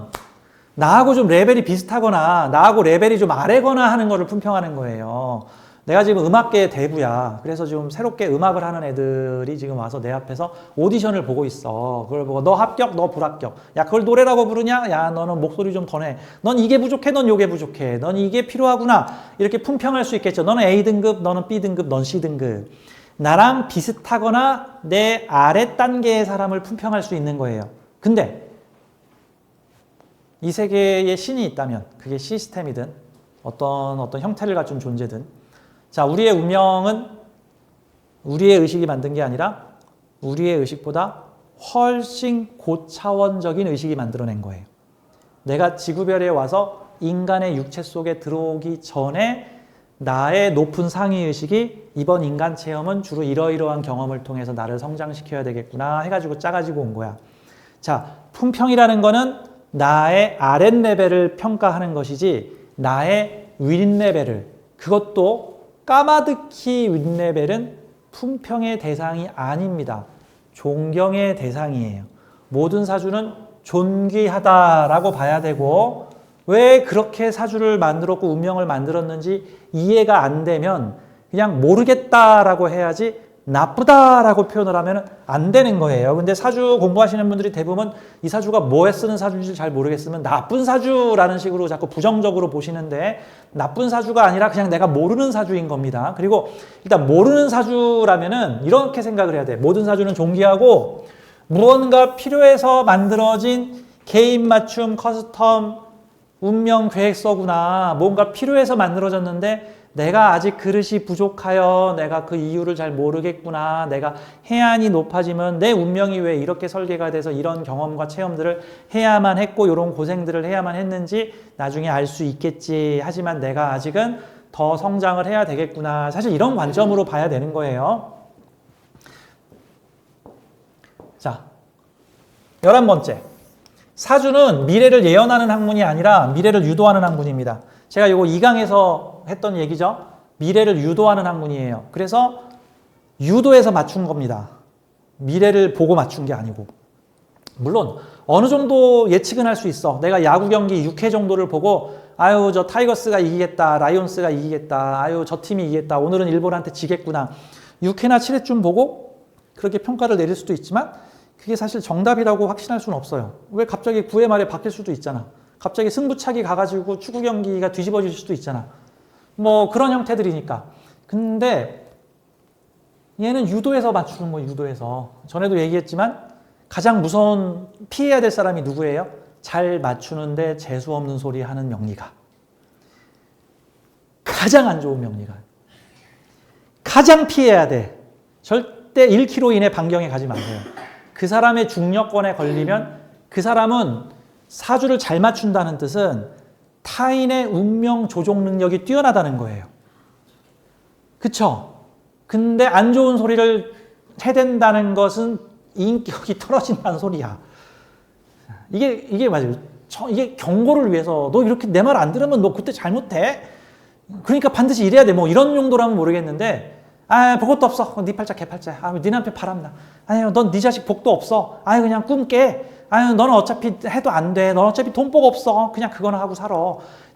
나하고 좀 레벨이 비슷하거나 나하고 레벨이 좀 아래거나 하는 거를 품평하는 거예요. 내가 지금 음악계의 대부야. 그래서 지금 새롭게 음악을 하는 애들이 지금 와서 내 앞에서 오디션을 보고 있어. 그걸 보고 너 합격, 너 불합격. 야, 그걸 노래라고 부르냐? 야, 너는 목소리 좀 더 내. 넌 이게 부족해, 넌 요게 부족해. 넌 이게 필요하구나. 이렇게 품평할 수 있겠죠. 너는 A등급, 너는 B등급, 넌 C등급. 나랑 비슷하거나 내 아래 단계의 사람을 품평할 수 있는 거예요. 근데 이 세계에 신이 있다면 그게 시스템이든 어떤 형태를 갖춘 존재든 자, 우리의 운명은 우리의 의식이 만든 게 아니라 우리의 의식보다 훨씬 고차원적인 의식이 만들어낸 거예요. 내가 지구별에 와서 인간의 육체 속에 들어오기 전에 나의 높은 상위의식이 이번 인간 체험은 주로 이러이러한 경험을 통해서 나를 성장시켜야 되겠구나 해가지고 짜가지고 온 거야. 자, 품평이라는 거는 나의 아랫레벨을 평가하는 것이지 나의 윗레벨을, 그것도 까마득히 윗레벨은 품평의 대상이 아닙니다. 존경의 대상이에요. 모든 사주는 존귀하다라고 봐야 되고 왜 그렇게 사주를 만들었고 운명을 만들었는지 이해가 안 되면 그냥 모르겠다라고 해야지 나쁘다라고 표현을 하면 안 되는 거예요. 근데 사주 공부하시는 분들이 대부분 이 사주가 뭐에 쓰는 사주인지 잘 모르겠으면 나쁜 사주라는 식으로 자꾸 부정적으로 보시는데 나쁜 사주가 아니라 그냥 내가 모르는 사주인 겁니다. 그리고 일단 모르는 사주라면은 이렇게 생각을 해야 돼. 모든 사주는 존귀하고 무언가 필요해서 만들어진 개인 맞춤 커스텀 운명 계획서구나. 뭔가 필요해서 만들어졌는데 내가 아직 그릇이 부족하여 내가 그 이유를 잘 모르겠구나. 내가 해안이 높아지면 내 운명이 왜 이렇게 설계가 돼서 이런 경험과 체험들을 해야만 했고 이런 고생들을 해야만 했는지 나중에 알 수 있겠지. 하지만 내가 아직은 더 성장을 해야 되겠구나. 사실 이런 관점으로 봐야 되는 거예요. 자, 11번째. 사주는 미래를 예언하는 학문이 아니라 미래를 유도하는 학문입니다. 제가 이거 2강에서 했던 얘기죠. 미래를 유도하는 학문이에요. 그래서 유도해서 맞춘 겁니다. 미래를 보고 맞춘 게 아니고. 물론 어느 정도 예측은 할 수 있어. 내가 야구 경기 6회 정도를 보고 아유 저 타이거스가 이기겠다. 라이온스가 이기겠다. 아유 저 팀이 이기겠다. 오늘은 일본한테 지겠구나. 6회나 7회쯤 보고 그렇게 평가를 내릴 수도 있지만 그게 사실 정답이라고 확신할 수는 없어요. 왜 갑자기 9회 말에 바뀔 수도 있잖아. 갑자기 승부차기 가가지고 축구 경기가 뒤집어질 수도 있잖아. 뭐 그런 형태들이니까. 근데 얘는 유도해서 맞추는 거예요. 유도해서. 전에도 얘기했지만 가장 무서운 피해야 될 사람이 누구예요? 잘 맞추는데 재수 없는 소리 하는 명리가. 가장 안 좋은 명리가. 가장 피해야 돼. 절대 1km 이내 반경에 가지 마세요. 그 사람의 중력권에 걸리면 그 사람은 사주를 잘 맞춘다는 뜻은 타인의 운명 조종 능력이 뛰어나다는 거예요. 그쵸? 근데 안 좋은 소리를 해댄다는 것은 인격이 떨어진다는 소리야. 이게 맞아요. 이게 경고를 위해서 너 이렇게 내 말 안 들으면 너 그때 잘못해. 그러니까 반드시 이래야 돼. 뭐 이런 용도라면 모르겠는데 아, 볼 것도 없어. 네 팔자 개팔자야. 아, 네 남편 바람나. 아유, 넌 네 자식 복도 없어. 아유, 그냥 꿈 깨. 아유, 너는 어차피 해도 안 돼. 넌 어차피 돈복 없어. 그냥 그거나 하고 살아.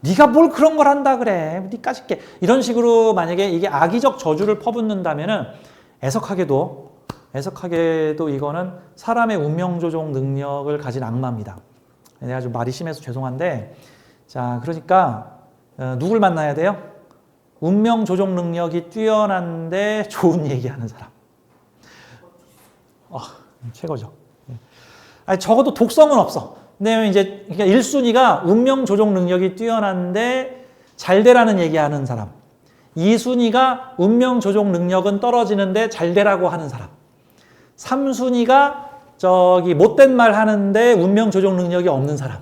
네가 뭘 그런 걸 한다 그래. 네까짓 게. 이런 식으로 만약에 이게 악의적 저주를 퍼붓는다면은 애석하게도 이거는 사람의 운명 조종 능력을 가진 악마입니다. 내가 좀 말이 심해서 죄송한데 자, 그러니까 누굴 만나야 돼요? 운명 조종 능력이 뛰어난데 좋은 얘기하는 사람. 최고죠. 아니, 적어도 독성은 없어. 근데 이제 그러니까 1순위가 운명 조종 능력이 뛰어난데 잘 되라는 얘기하는 사람. 2순위가 운명 조종 능력은 떨어지는데 잘 되라고 하는 사람. 3순위가 저기 못된 말 하는데 운명 조종 능력이 없는 사람.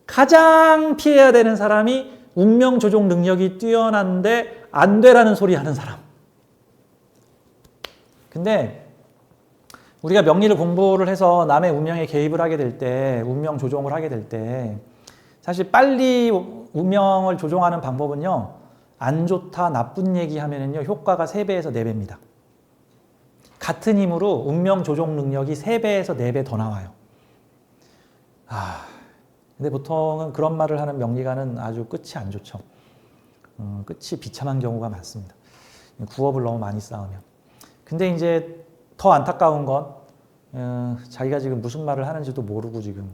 가장 피해야 되는 사람이 운명 조종 능력이 뛰어난데 안 되라는 소리 하는 사람. 근데 우리가 명리를 공부를 해서 남의 운명에 개입을 하게 될 때, 운명 조종을 하게 될 때 사실 빨리 운명을 조종하는 방법은요. 안 좋다, 나쁜 얘기하면은요. 효과가 3배에서 4배입니다. 같은 힘으로 운명 조종 능력이 3배에서 4배 더 나와요. 근데 보통은 그런 말을 하는 명리가는 아주 끝이 안 좋죠. 끝이 비참한 경우가 많습니다. 구업을 너무 많이 쌓으면. 근데 이제 더 안타까운 건 자기가 지금 무슨 말을 하는지도 모르고 지금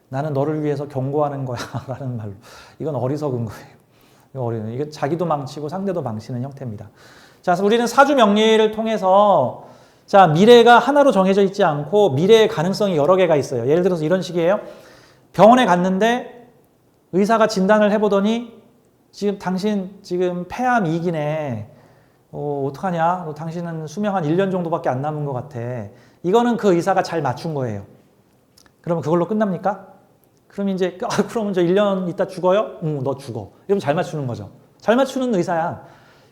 나는 너를 위해서 경고하는 거야 라는 말로. 이건 어리석은 거예요. 이게 자기도 망치고 상대도 망치는 형태입니다. 자, 우리는 사주 명리를 통해서 자, 미래가 하나로 정해져 있지 않고 미래의 가능성이 여러 개가 있어요. 예를 들어서 이런 식이에요. 병원에 갔는데 의사가 진단을 해보더니 지금 당신 지금 폐암 2기네. 어떡하냐? 당신은 수명 한 1년 정도밖에 안 남은 것 같아. 이거는 그 의사가 잘 맞춘 거예요. 그러면 그걸로 끝납니까? 그럼 이제 그러면 저 1년 있다 죽어요? 응, 너 죽어. 이러면 잘 맞추는 거죠. 잘 맞추는 의사야.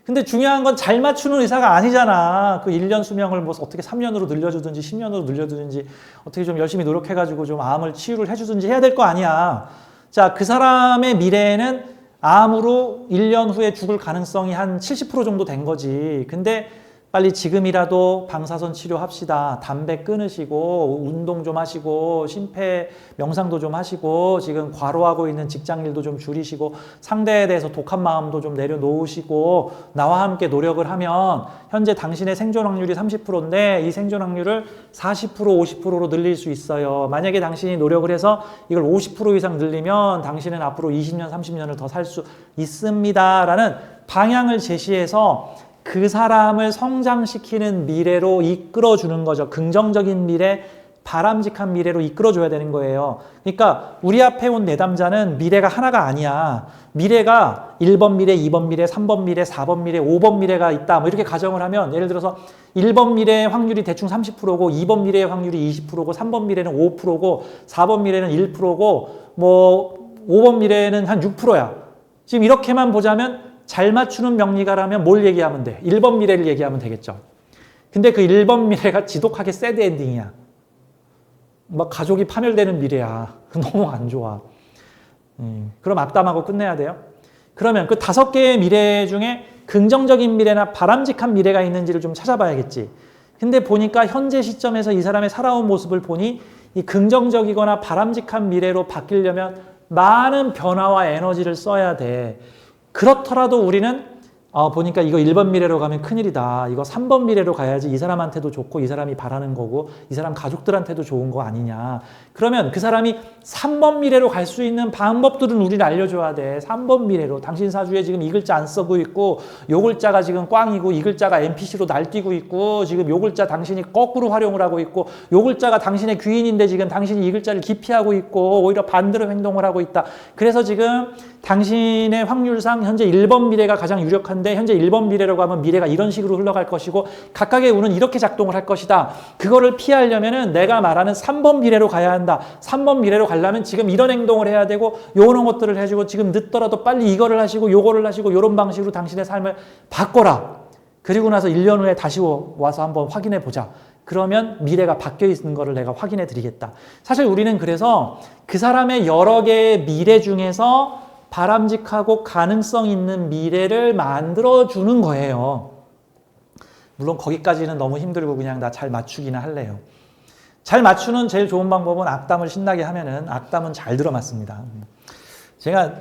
근데 중요한 건 잘 맞추는 의사가 아니잖아. 그 1년 수명을 뭐 어떻게 3년으로 늘려주든지 10년으로 늘려주든지 어떻게 좀 열심히 노력해가지고 좀 암을 치유를 해주든지 해야 될 거 아니야. 자, 그 사람의 미래에는 암으로 1년 후에 죽을 가능성이 한 70% 정도 된 거지. 근데 빨리 지금이라도 방사선 치료합시다. 담배 끊으시고 운동 좀 하시고 심폐 명상도 좀 하시고 지금 과로하고 있는 직장일도 좀 줄이시고 상대에 대해서 독한 마음도 좀 내려놓으시고 나와 함께 노력을 하면 현재 당신의 생존 확률이 30%인데 이 생존 확률을 40%, 50%로 늘릴 수 있어요. 만약에 당신이 노력을 해서 이걸 50% 이상 늘리면 당신은 앞으로 20년, 30년을 더 살 수 있습니다. 라는 방향을 제시해서 그 사람을 성장시키는 미래로 이끌어주는 거죠. 긍정적인 미래, 바람직한 미래로 이끌어줘야 되는 거예요. 그러니까 우리 앞에 온 내담자는 미래가 하나가 아니야. 미래가 1번 미래, 2번 미래, 3번 미래, 4번 미래, 5번 미래가 있다. 뭐 이렇게 가정을 하면 예를 들어서 1번 미래의 확률이 대충 30%고 2번 미래의 확률이 20%고 3번 미래는 5%고 4번 미래는 1%고 뭐 5번 미래는 한 6%야. 지금 이렇게만 보자면 잘 맞추는 명리가라면 뭘 얘기하면 돼? 1번 미래를 얘기하면 되겠죠. 근데 그 1번 미래가 지독하게 새드 엔딩이야. 막 가족이 파멸되는 미래야. 너무 안 좋아. 그럼 악담하고 끝내야 돼요. 그러면 그 5개의 미래 중에 긍정적인 미래나 바람직한 미래가 있는지를 좀 찾아봐야겠지. 근데 보니까 현재 시점에서 이 사람의 살아온 모습을 보니 이 긍정적이거나 바람직한 미래로 바뀌려면 많은 변화와 에너지를 써야 돼. 그렇더라도 우리는 보니까 이거 1번 미래로 가면 큰일이다. 이거 3번 미래로 가야지 이 사람한테도 좋고 이 사람이 바라는 거고 이 사람 가족들한테도 좋은 거 아니냐. 그러면 그 사람이 3번 미래로 갈 수 있는 방법들은 우리는 알려줘야 돼. 3번 미래로. 당신 사주에 지금 이 글자 안 쓰고 있고 요 글자가 지금 꽝이고 이 글자가 NPC로 날뛰고 있고 지금 요 글자 당신이 거꾸로 활용을 하고 있고 요 글자가 당신의 귀인인데 지금 당신이 이 글자를 기피하고 있고 오히려 반대로 행동을 하고 있다. 그래서 지금 당신의 확률상 현재 1번 미래가 가장 유력한데 현재 1번 미래로 가면 미래가 이런 식으로 흘러갈 것이고 각각의 운은 이렇게 작동을 할 것이다. 그거를 피하려면은 내가 말하는 3번 미래로 가야 한다. 3번 미래로 가려면 지금 이런 행동을 해야 되고 요런 것들을 해주고 지금 늦더라도 빨리 이거를 하시고 요거를 하시고 요런 방식으로 당신의 삶을 바꿔라. 그리고 나서 1년 후에 다시 와서 한번 확인해 보자. 그러면 미래가 바뀌어 있는 거를 내가 확인해 드리겠다. 사실 우리는 그래서 그 사람의 여러 개의 미래 중에서 바람직하고 가능성 있는 미래를 만들어주는 거예요. 물론 거기까지는 너무 힘들고 그냥 나 잘 맞추기나 할래요. 잘 맞추는 제일 좋은 방법은 악담을 신나게 하면은 악담은 잘 들어맞습니다. 제가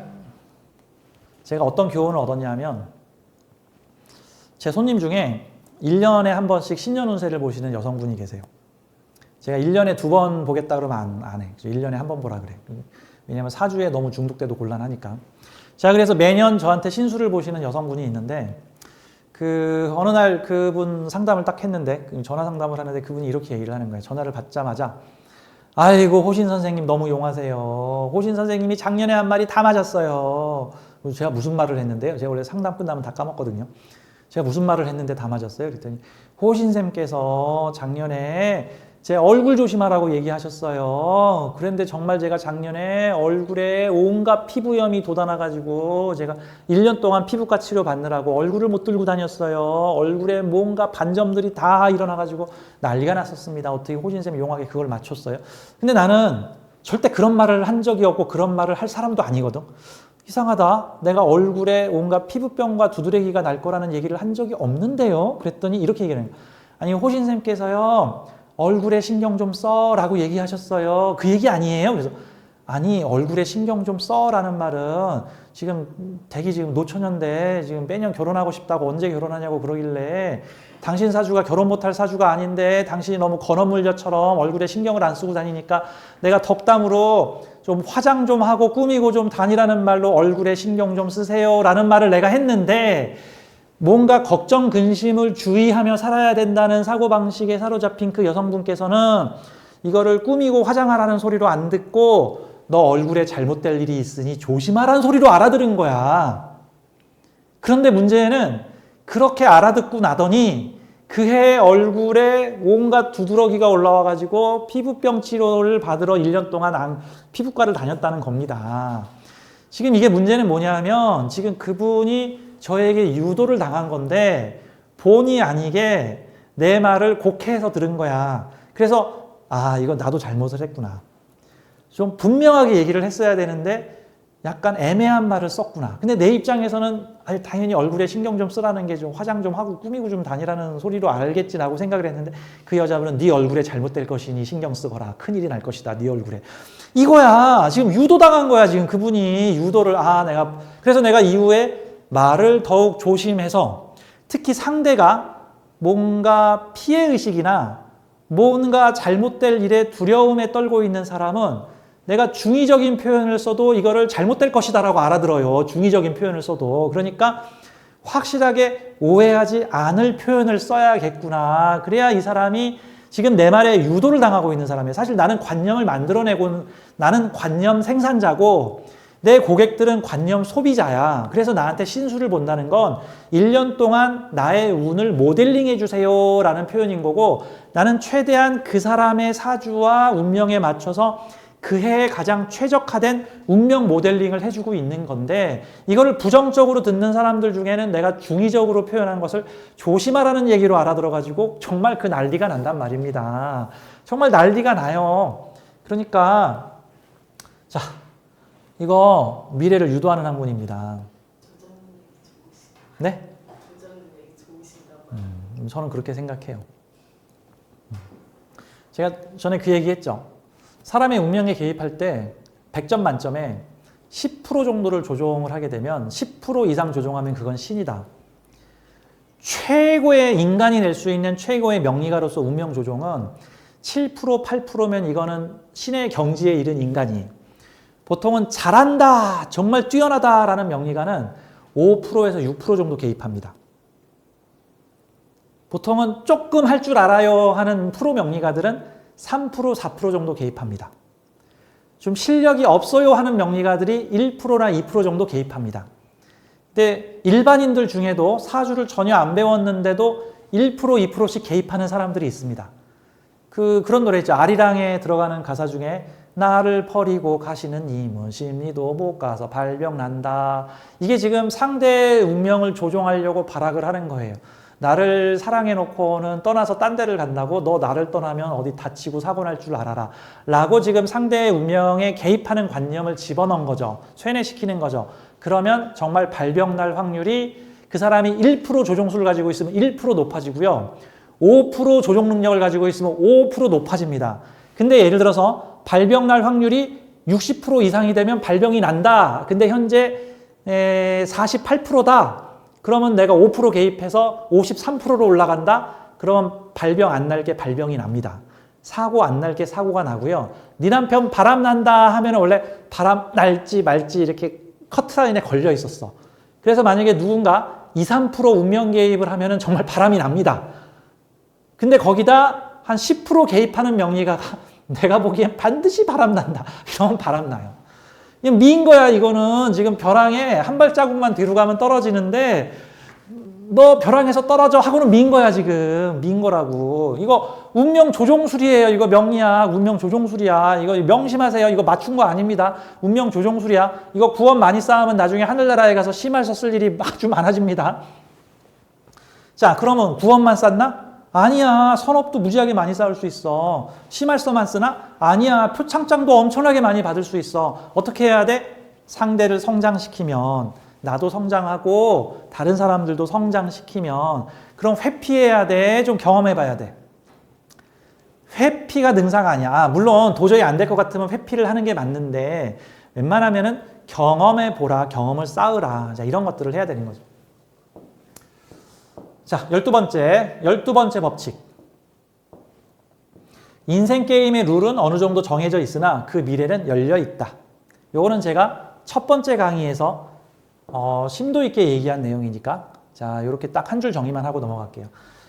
어떤 교훈을 얻었냐면 제 손님 중에 1년에 한 번씩 신년 운세를 보시는 여성분이 계세요. 제가 1년에 2번 보겠다 그러면 안 해. 1년에 한 번 보라 그래. 왜냐면 사주에 너무 중독돼도 곤란하니까. 자, 그래서 매년 저한테 신수를 보시는 여성분이 있는데 어느 날 그분 상담을 딱 했는데 전화 상담을 하는데 그분이 이렇게 얘기를 하는 거예요. 전화를 받자마자 아이고 호신 선생님 너무 용하세요. 호신 선생님이 작년에 한 말이 다 맞았어요. 제가 무슨 말을 했는데요. 제가 원래 상담 끝나면 다 까먹거든요. 제가 무슨 말을 했는데 다 맞았어요. 그랬더니 호신쌤께서 작년에 제 얼굴 조심하라고 얘기하셨어요. 그런데 정말 제가 작년에 얼굴에 온갖 피부염이 돋아나가지고 제가 1년 동안 피부과 치료 받느라고 얼굴을 못 들고 다녔어요. 얼굴에 뭔가 반점들이 다 일어나가지고 난리가 났었습니다. 어떻게 호신쌤이 용하게 그걸 맞췄어요? 근데 나는 절대 그런 말을 한 적이 없고 그런 말을 할 사람도 아니거든. 이상하다. 내가 얼굴에 온갖 피부병과 두드러기가 날 거라는 얘기를 한 적이 없는데요. 그랬더니 이렇게 얘기하는 거예요. 아니 얼굴에 신경 좀 써라고 얘기하셨어요. 그 얘기 아니에요? 그래서 아니 얼굴에 신경 좀 써라는 말은 지금 댁이 지금 노처녀인데 지금 매년 결혼하고 싶다고 언제 결혼하냐고 그러길래 당신 사주가 결혼 못할 사주가 아닌데 당신이 너무 건어물녀처럼 얼굴에 신경을 안 쓰고 다니니까 내가 덕담으로 좀 화장 좀 하고 꾸미고 좀 다니라는 말로 얼굴에 신경 좀 쓰세요 라는 말을 내가 했는데 뭔가 걱정, 근심을 주의하며 살아야 된다는 사고방식에 사로잡힌 그 여성분께서는 이거를 꾸미고 화장하라는 소리로 안 듣고 너 얼굴에 잘못될 일이 있으니 조심하라는 소리로 알아들은 거야. 그런데 문제는 그렇게 알아듣고 나더니 그해 얼굴에 온갖 두드러기가 올라와가지고 피부병 치료를 받으러 1년 동안 피부과를 다녔다는 겁니다. 지금 이게 문제는 뭐냐면 지금 그분이 저에게 유도를 당한 건데 본의 아니게 내 말을 곡해서 들은 거야. 그래서 이거 나도 잘못을 했구나. 좀 분명하게 얘기를 했어야 되는데 약간 애매한 말을 썼구나. 근데 내 입장에서는 아니, 당연히 얼굴에 신경 좀 쓰라는 게 좀 화장 좀 하고 꾸미고 좀 다니라는 소리로 알겠지라고 생각을 했는데 그 여자분은 네 얼굴에 잘못될 것이니 신경 쓰거라. 큰일이 날 것이다. 네 얼굴에. 이거야. 지금 유도당한 거야. 지금 그분이 유도를 그래서 내가 이후에 말을 더욱 조심해서 특히 상대가 뭔가 피해의식이나 뭔가 잘못될 일에 두려움에 떨고 있는 사람은 내가 중의적인 표현을 써도 이거를 잘못될 것이다 라고 알아들어요. 중의적인 표현을 써도. 그러니까 확실하게 오해하지 않을 표현을 써야겠구나. 그래야 이 사람이 지금 내 말에 유도를 당하고 있는 사람이에요. 사실 나는 관념을 만들어내고 나는 관념 생산자고 내 고객들은 관념 소비자야. 그래서 나한테 신수를 본다는 건 1년 동안 나의 운을 모델링해 주세요 라는 표현인 거고 나는 최대한 그 사람의 사주와 운명에 맞춰서 그 해에 가장 최적화된 운명 모델링을 해주고 있는 건데 이거를 부정적으로 듣는 사람들 중에는 내가 중의적으로 표현한 것을 조심하라는 얘기로 알아들어가지고 정말 그 난리가 난단 말입니다. 정말 난리가 나요. 그러니까 자 이거 미래를 유도하는 학문입니다. 네? 저는 그렇게 생각해요. 제가 전에 그 얘기했죠. 사람의 운명에 개입할 때 100점 만점에 10% 정도를 조종을 하게 되면 10% 이상 조종하면 그건 신이다. 최고의 인간이 낼 수 있는 최고의 명리가로서 운명 조종은 7%, 8%면 이거는 신의 경지에 이른 인간이 보통은 잘한다, 정말 뛰어나다라는 명리가는 5%에서 6% 정도 개입합니다. 보통은 조금 할 줄 알아요 하는 프로 명리가들은 3%, 4% 정도 개입합니다. 좀 실력이 없어요 하는 명리가들이 1%나 2% 정도 개입합니다. 근데 일반인들 중에도 사주를 전혀 안 배웠는데도 1%, 2%씩 개입하는 사람들이 있습니다. 그런 노래 있죠. 아리랑에 들어가는 가사 중에 나를 버리고 가시는 님은 심리도 못 가서 발병 난다. 이게 지금 상대의 운명을 조종하려고 발악을 하는 거예요. 나를 사랑해놓고는 떠나서 딴 데를 간다고 너 나를 떠나면 어디 다치고 사고 날 줄 알아라 라고 지금 상대의 운명에 개입하는 관념을 집어넣은 거죠. 쇠뇌시키는 거죠. 그러면 정말 발병 날 확률이 그 사람이 1% 조종수를 가지고 있으면 1% 높아지고요. 5% 조종 능력을 가지고 있으면 5% 높아집니다. 근데 예를 들어서 발병 날 확률이 60% 이상이 되면 발병이 난다. 근데 현재 48%다. 그러면 내가 5% 개입해서 53%로 올라간다? 그러면 발병 안 날게 발병이 납니다. 사고 안 날게 사고가 나고요. 네 남편 바람 난다 하면 원래 바람 날지 말지 이렇게 커트라인에 걸려 있었어. 그래서 만약에 누군가 2, 3% 운명 개입을 하면 정말 바람이 납니다. 근데 거기다 한 10% 개입하는 명리가가 내가 보기엔 반드시 바람 난다. 이러면 바람 나요. 그냥 미인 거야 이거는. 지금 벼랑에 한 발자국만 뒤로 가면 떨어지는데 너 벼랑에서 떨어져 하고는 미인 거야 지금. 미인 거라고. 이거 운명 조종술이에요. 이거 명리학 운명 조종술이야. 이거 명심하세요. 이거 맞춘 거 아닙니다. 운명 조종술이야. 이거 구원 많이 쌓으면 나중에 하늘나라에 가서 심할서 쓸 일이 아주 많아집니다. 자 그러면 구원만 쌓나? 아니야. 선업도 무지하게 많이 쌓을 수 있어. 심할서만 쓰나? 아니야. 표창장도 엄청나게 많이 받을 수 있어. 어떻게 해야 돼? 상대를 성장시키면 나도 성장하고 다른 사람들도 성장시키면 그럼 회피해야 돼. 좀 경험해봐야 돼. 회피가 능사가 아니야. 물론 도저히 안 될 것 같으면 회피를 하는 게 맞는데 웬만하면은 경험해보라. 경험을 쌓으라. 자, 이런 것들을 해야 되는 거죠. 자, 12번째 법칙. 인생 게임의 룰은 어느 정도 정해져 있으나 그 미래는 열려 있다. 요거는 제가 첫 번째 강의에서 심도 있게 얘기한 내용이니까 자, 요렇게 딱 한 줄 정의만 하고 넘어갈게요.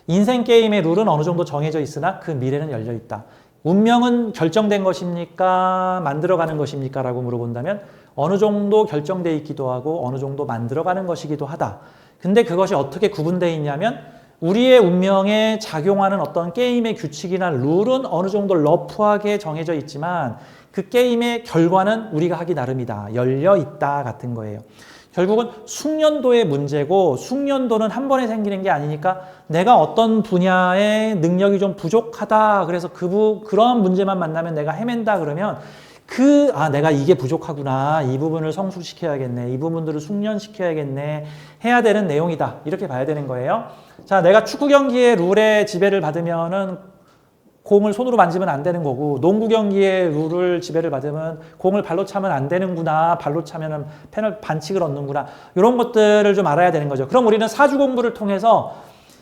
인생 게임의 룰은 어느 정도 정해져 있으나 그 미래는 열려 있다. 운명은 결정된 것입니까? 만들어가는 것입니까? 라고 물어본다면 어느 정도 결정되어 있기도 하고 어느 정도 만들어가는 것이기도 하다. 근데 그것이 어떻게 구분되어 있냐면 우리의 운명에 작용하는 어떤 게임의 규칙이나 룰은 어느 정도 러프하게 정해져 있지만 그 게임의 결과는 우리가 하기 나름이다. 열려 있다 같은 거예요. 결국은 숙련도의 문제고 숙련도는 한 번에 생기는 게 아니니까 내가 어떤 분야의 능력이 좀 부족하다. 그래서 그런 문제만 만나면 내가 헤맨다 그러면 내가 이게 부족하구나. 이 부분을 성숙시켜야겠네. 이 부분들을 숙련시켜야겠네. 해야 되는 내용이다. 이렇게 봐야 되는 거예요. 자, 내가 축구 경기의 룰에 지배를 받으면은 공을 손으로 만지면 안 되는 거고, 농구 경기의 룰을 지배를 받으면 공을 발로 차면 안 되는구나. 발로 차면은 반칙을 얻는구나. 이런 것들을 좀 알아야 되는 거죠. 그럼 우리는 사주 공부를 통해서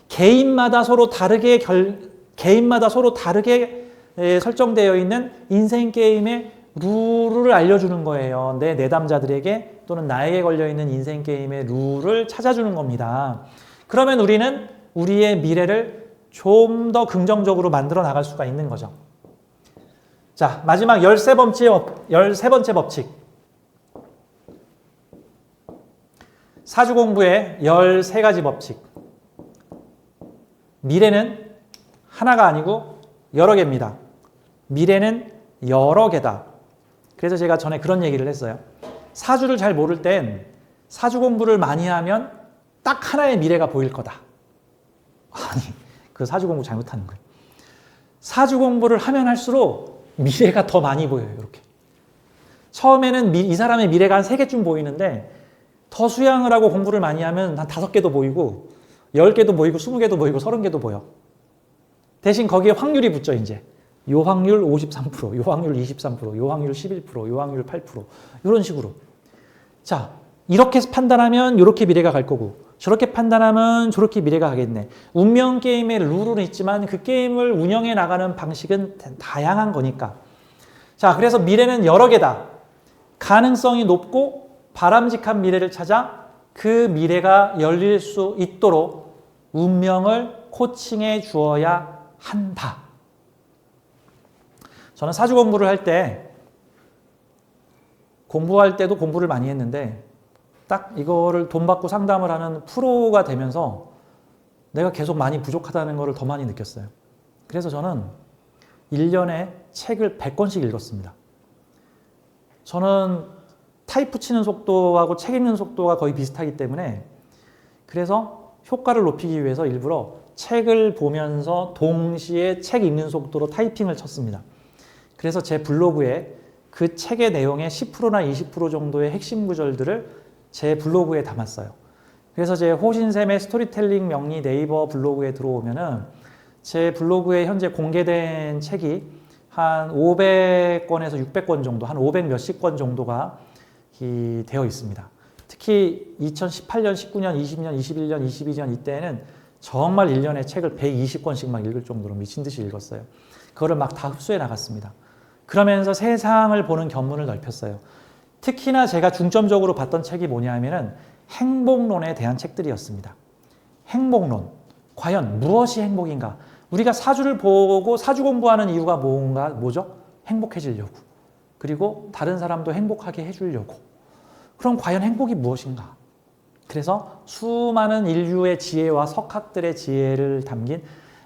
개인마다 서로 다르게 설정되어 있는 인생 게임의 룰을 알려주는 거예요. 내 내담자들에게 또는 나에게 걸려있는 인생 게임의 룰을 찾아주는 겁니다. 그러면 우리는 우리의 미래를 좀 더 긍정적으로 만들어 나갈 수가 있는 거죠. 자, 마지막 13번째 법칙. 사주 공부의 13가지 법칙. 미래는 하나가 아니고 여러 개입니다. 미래는 여러 개다. 그래서 제가 전에 그런 얘기를 했어요. 사주를 잘 모를 땐 사주 공부를 많이 하면 딱 하나의 미래가 보일 거다. 아니, 그 사주 공부 잘못하는 거예요. 사주 공부를 하면 할수록 미래가 더 많이 보여요. 이렇게. 처음에는 이 사람의 미래가 한 3개쯤 보이는데 더 수양을 하고 공부를 많이 하면 한 5개도 보이고 10개도 보이고 20개도 보이고 30개도 보여. 대신 거기에 확률이 붙죠. 이제 요 확률 53%, 요 확률 23%, 요 확률 11%, 요 확률 8% 이런 식으로. 자, 이렇게 판단하면 이렇게 미래가 갈 거고 저렇게 판단하면 저렇게 미래가 가겠네. 운명 게임의 룰은 있지만 그 게임을 운영해 나가는 방식은 다양한 거니까. 자, 그래서 미래는 여러 개다. 가능성이 높고 바람직한 미래를 찾아 그 미래가 열릴 수 있도록 운명을 코칭해 주어야 한다. 저는 사주 공부를 할 때 공부할 때도 공부를 많이 했는데 딱 이거를 돈 받고 상담을 하는 프로가 되면서 내가 계속 많이 부족하다는 것을 더 많이 느꼈어요. 그래서 저는 1년에 책을 100권씩 읽었습니다. 저는 타이프 치는 속도하고 책 읽는 속도가 거의 비슷하기 때문에 그래서 효과를 높이기 위해서 일부러 책을 보면서 동시에 책 읽는 속도로 타이핑을 쳤습니다. 그래서 제 블로그에 그 책의 내용의 10%나 20% 정도의 핵심 구절들을 제 블로그에 담았어요. 그래서 제 호신샘의 스토리텔링 명리 네이버 블로그에 들어오면은 제 블로그에 현재 공개된 책이 한 500권에서 600권 정도, 한 500 몇십 권 정도가 되어 있습니다. 특히 2018년, 19년, 20년, 21년, 22년 이때는 정말 1년에 책을 120권씩 막 읽을 정도로 미친 듯이 읽었어요. 그거를 막 다 흡수해 나갔습니다. 그러면서 세상을 보는 견문을 넓혔어요. 특히나 제가 중점적으로 봤던 책이 뭐냐면은 행복론에 대한 책들이었습니다. 행복론. 과연 무엇이 행복인가? 우리가 사주를 보고 사주 공부하는 이유가 뭐죠? 행복해지려고. 그리고 다른 사람도 행복하게 해주려고. 그럼 과연 행복이 무엇인가? 그래서 수많은 인류의 지혜와 석학들의 지혜를 담긴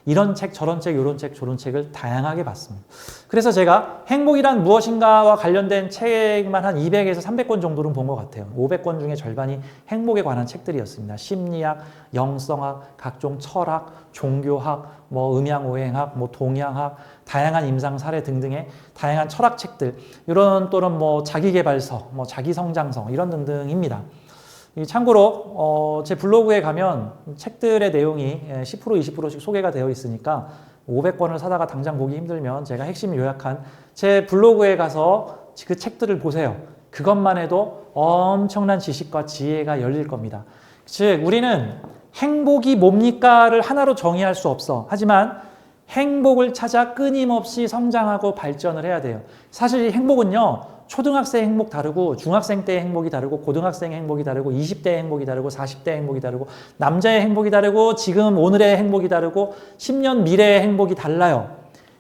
이런 책, 저런 책, 이런 책, 저런 책을 다양하게 봤습니다. 그래서 제가 행복이란 무엇인가와 관련된 책만 한 200에서 300권 정도는 본 것 같아요. 500권 중에 절반이 행복에 관한 책들이었습니다. 심리학, 영성학, 각종 철학, 종교학, 음양오행학, 동양학, 다양한 임상 사례 등등의 다양한 철학책들, 이런 또는 자기계발서, 자기성장서 이런 등등입니다. 참고로 제 블로그에 가면 책들의 내용이 10% 20%씩 소개가 되어 있으니까 500권을 사다가 당장 보기 힘들면 제가 핵심 요약한 제 블로그에 가서 그 책들을 보세요. 그것만 해도 엄청난 지식과 지혜가 열릴 겁니다. 즉 우리는 행복이 뭡니까를 하나로 정의할 수 없어. 하지만 행복을 찾아 끊임없이 성장하고 발전을 해야 돼요. 사실 이 행복은요, 초등학생 행복 다르고 중학생 때의 행복이 다르고 고등학생의 행복이 다르고 20대의 행복이 다르고 40대의 행복이 다르고 남자의 행복이 다르고 지금 오늘의 행복이 다르고 10년 미래의 행복이 달라요.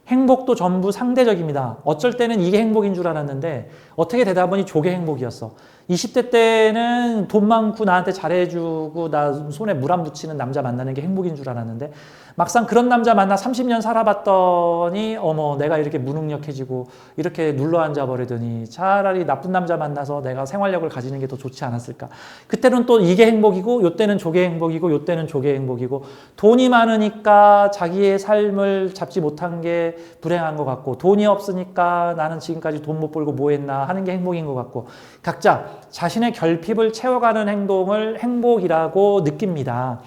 행복도 전부 상대적입니다. 어쩔 때는 이게 행복인 줄 알았는데 어떻게 되다 보니 저게 행복이었어. 20대 때는 돈 많고 나한테 잘해주고 나 손에 물 안 묻히는 남자 만나는 게 행복인 줄 알았는데 막상 그런 남자 만나 30년 살아봤더니 어머 내가 이렇게 무능력해지고 이렇게 눌러앉아 버리더니 차라리 나쁜 남자 만나서 내가 생활력을 가지는 게 더 좋지 않았을까. 그때는 또 이게 행복이고 요때는 저게 행복이고 요때는 저게 행복이고 돈이 많으니까 자기의 삶을 잡지 못한 게 불행한 것 같고 돈이 없으니까 나는 지금까지 돈 못 벌고 뭐 했나 하는 게 행복인 것 같고 각자 자신의 결핍을 채워가는 행동을 행복이라고 느낍니다.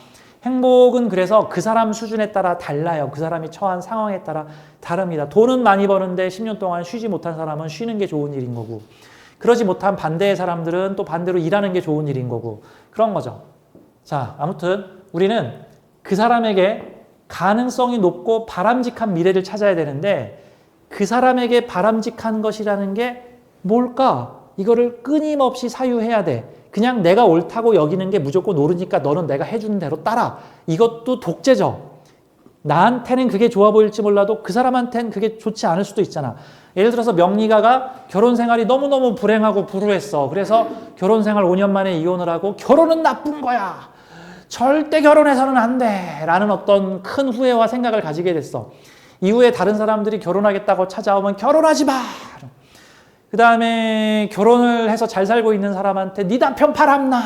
행복은 그래서 그 사람 수준에 따라 달라요. 그 사람이 처한 상황에 따라 다릅니다. 돈은 많이 버는데 10년 동안 쉬지 못한 사람은 쉬는 게 좋은 일인 거고 그러지 못한 반대의 사람들은 또 반대로 일하는 게 좋은 일인 거고 그런 거죠. 자, 아무튼 우리는 그 사람에게 가능성이 높고 바람직한 미래를 찾아야 되는데 그 사람에게 바람직한 것이라는 게 뭘까? 이거를 끊임없이 사유해야 돼. 그냥 내가 옳다고 여기는 게 무조건 옳으니까 너는 내가 해주는 대로 따라. 이것도 독재죠. 나한테는 그게 좋아 보일지 몰라도 그 사람한테는 그게 좋지 않을 수도 있잖아. 예를 들어서 명리가가 결혼 생활이 너무너무 불행하고 불우했어. 그래서 결혼 생활 5년 만에 이혼을 하고 결혼은 나쁜 거야. 절대 결혼해서는 안 돼. 라는 어떤 큰 후회와 생각을 가지게 됐어. 이후에 다른 사람들이 결혼하겠다고 찾아오면 결혼하지 마. 그 다음에 결혼을 해서 잘 살고 있는 사람한테 네 남편 바람나.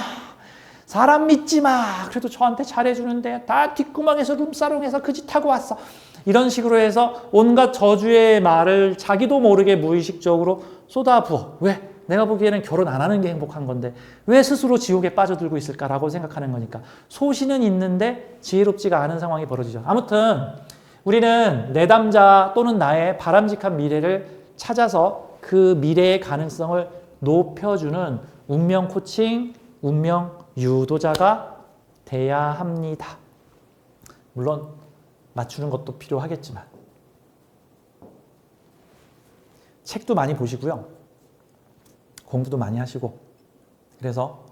사람 믿지 마. 그래도 저한테 잘해주는데 다 뒷구멍에서 룸사롱에서 그 짓 하고 왔어. 이런 식으로 해서 온갖 저주의 말을 자기도 모르게 무의식적으로 쏟아부어. 왜? 내가 보기에는 결혼 안 하는 게 행복한 건데 왜 스스로 지옥에 빠져들고 있을까라고 생각하는 거니까. 소신은 있는데 지혜롭지가 않은 상황이 벌어지죠. 아무튼 우리는 내담자 또는 나의 바람직한 미래를 찾아서 그 미래의 가능성을 높여주는 운명 코칭, 운명 유도자가 돼야 합니다. 물론 맞추는 것도 필요하겠지만 책도 많이 보시고요. 공부도 많이 하시고 그래서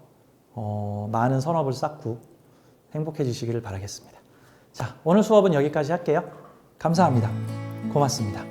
많은 선업을 쌓고 행복해지시기를 바라겠습니다. 자, 오늘 수업은 여기까지 할게요. 감사합니다. 고맙습니다.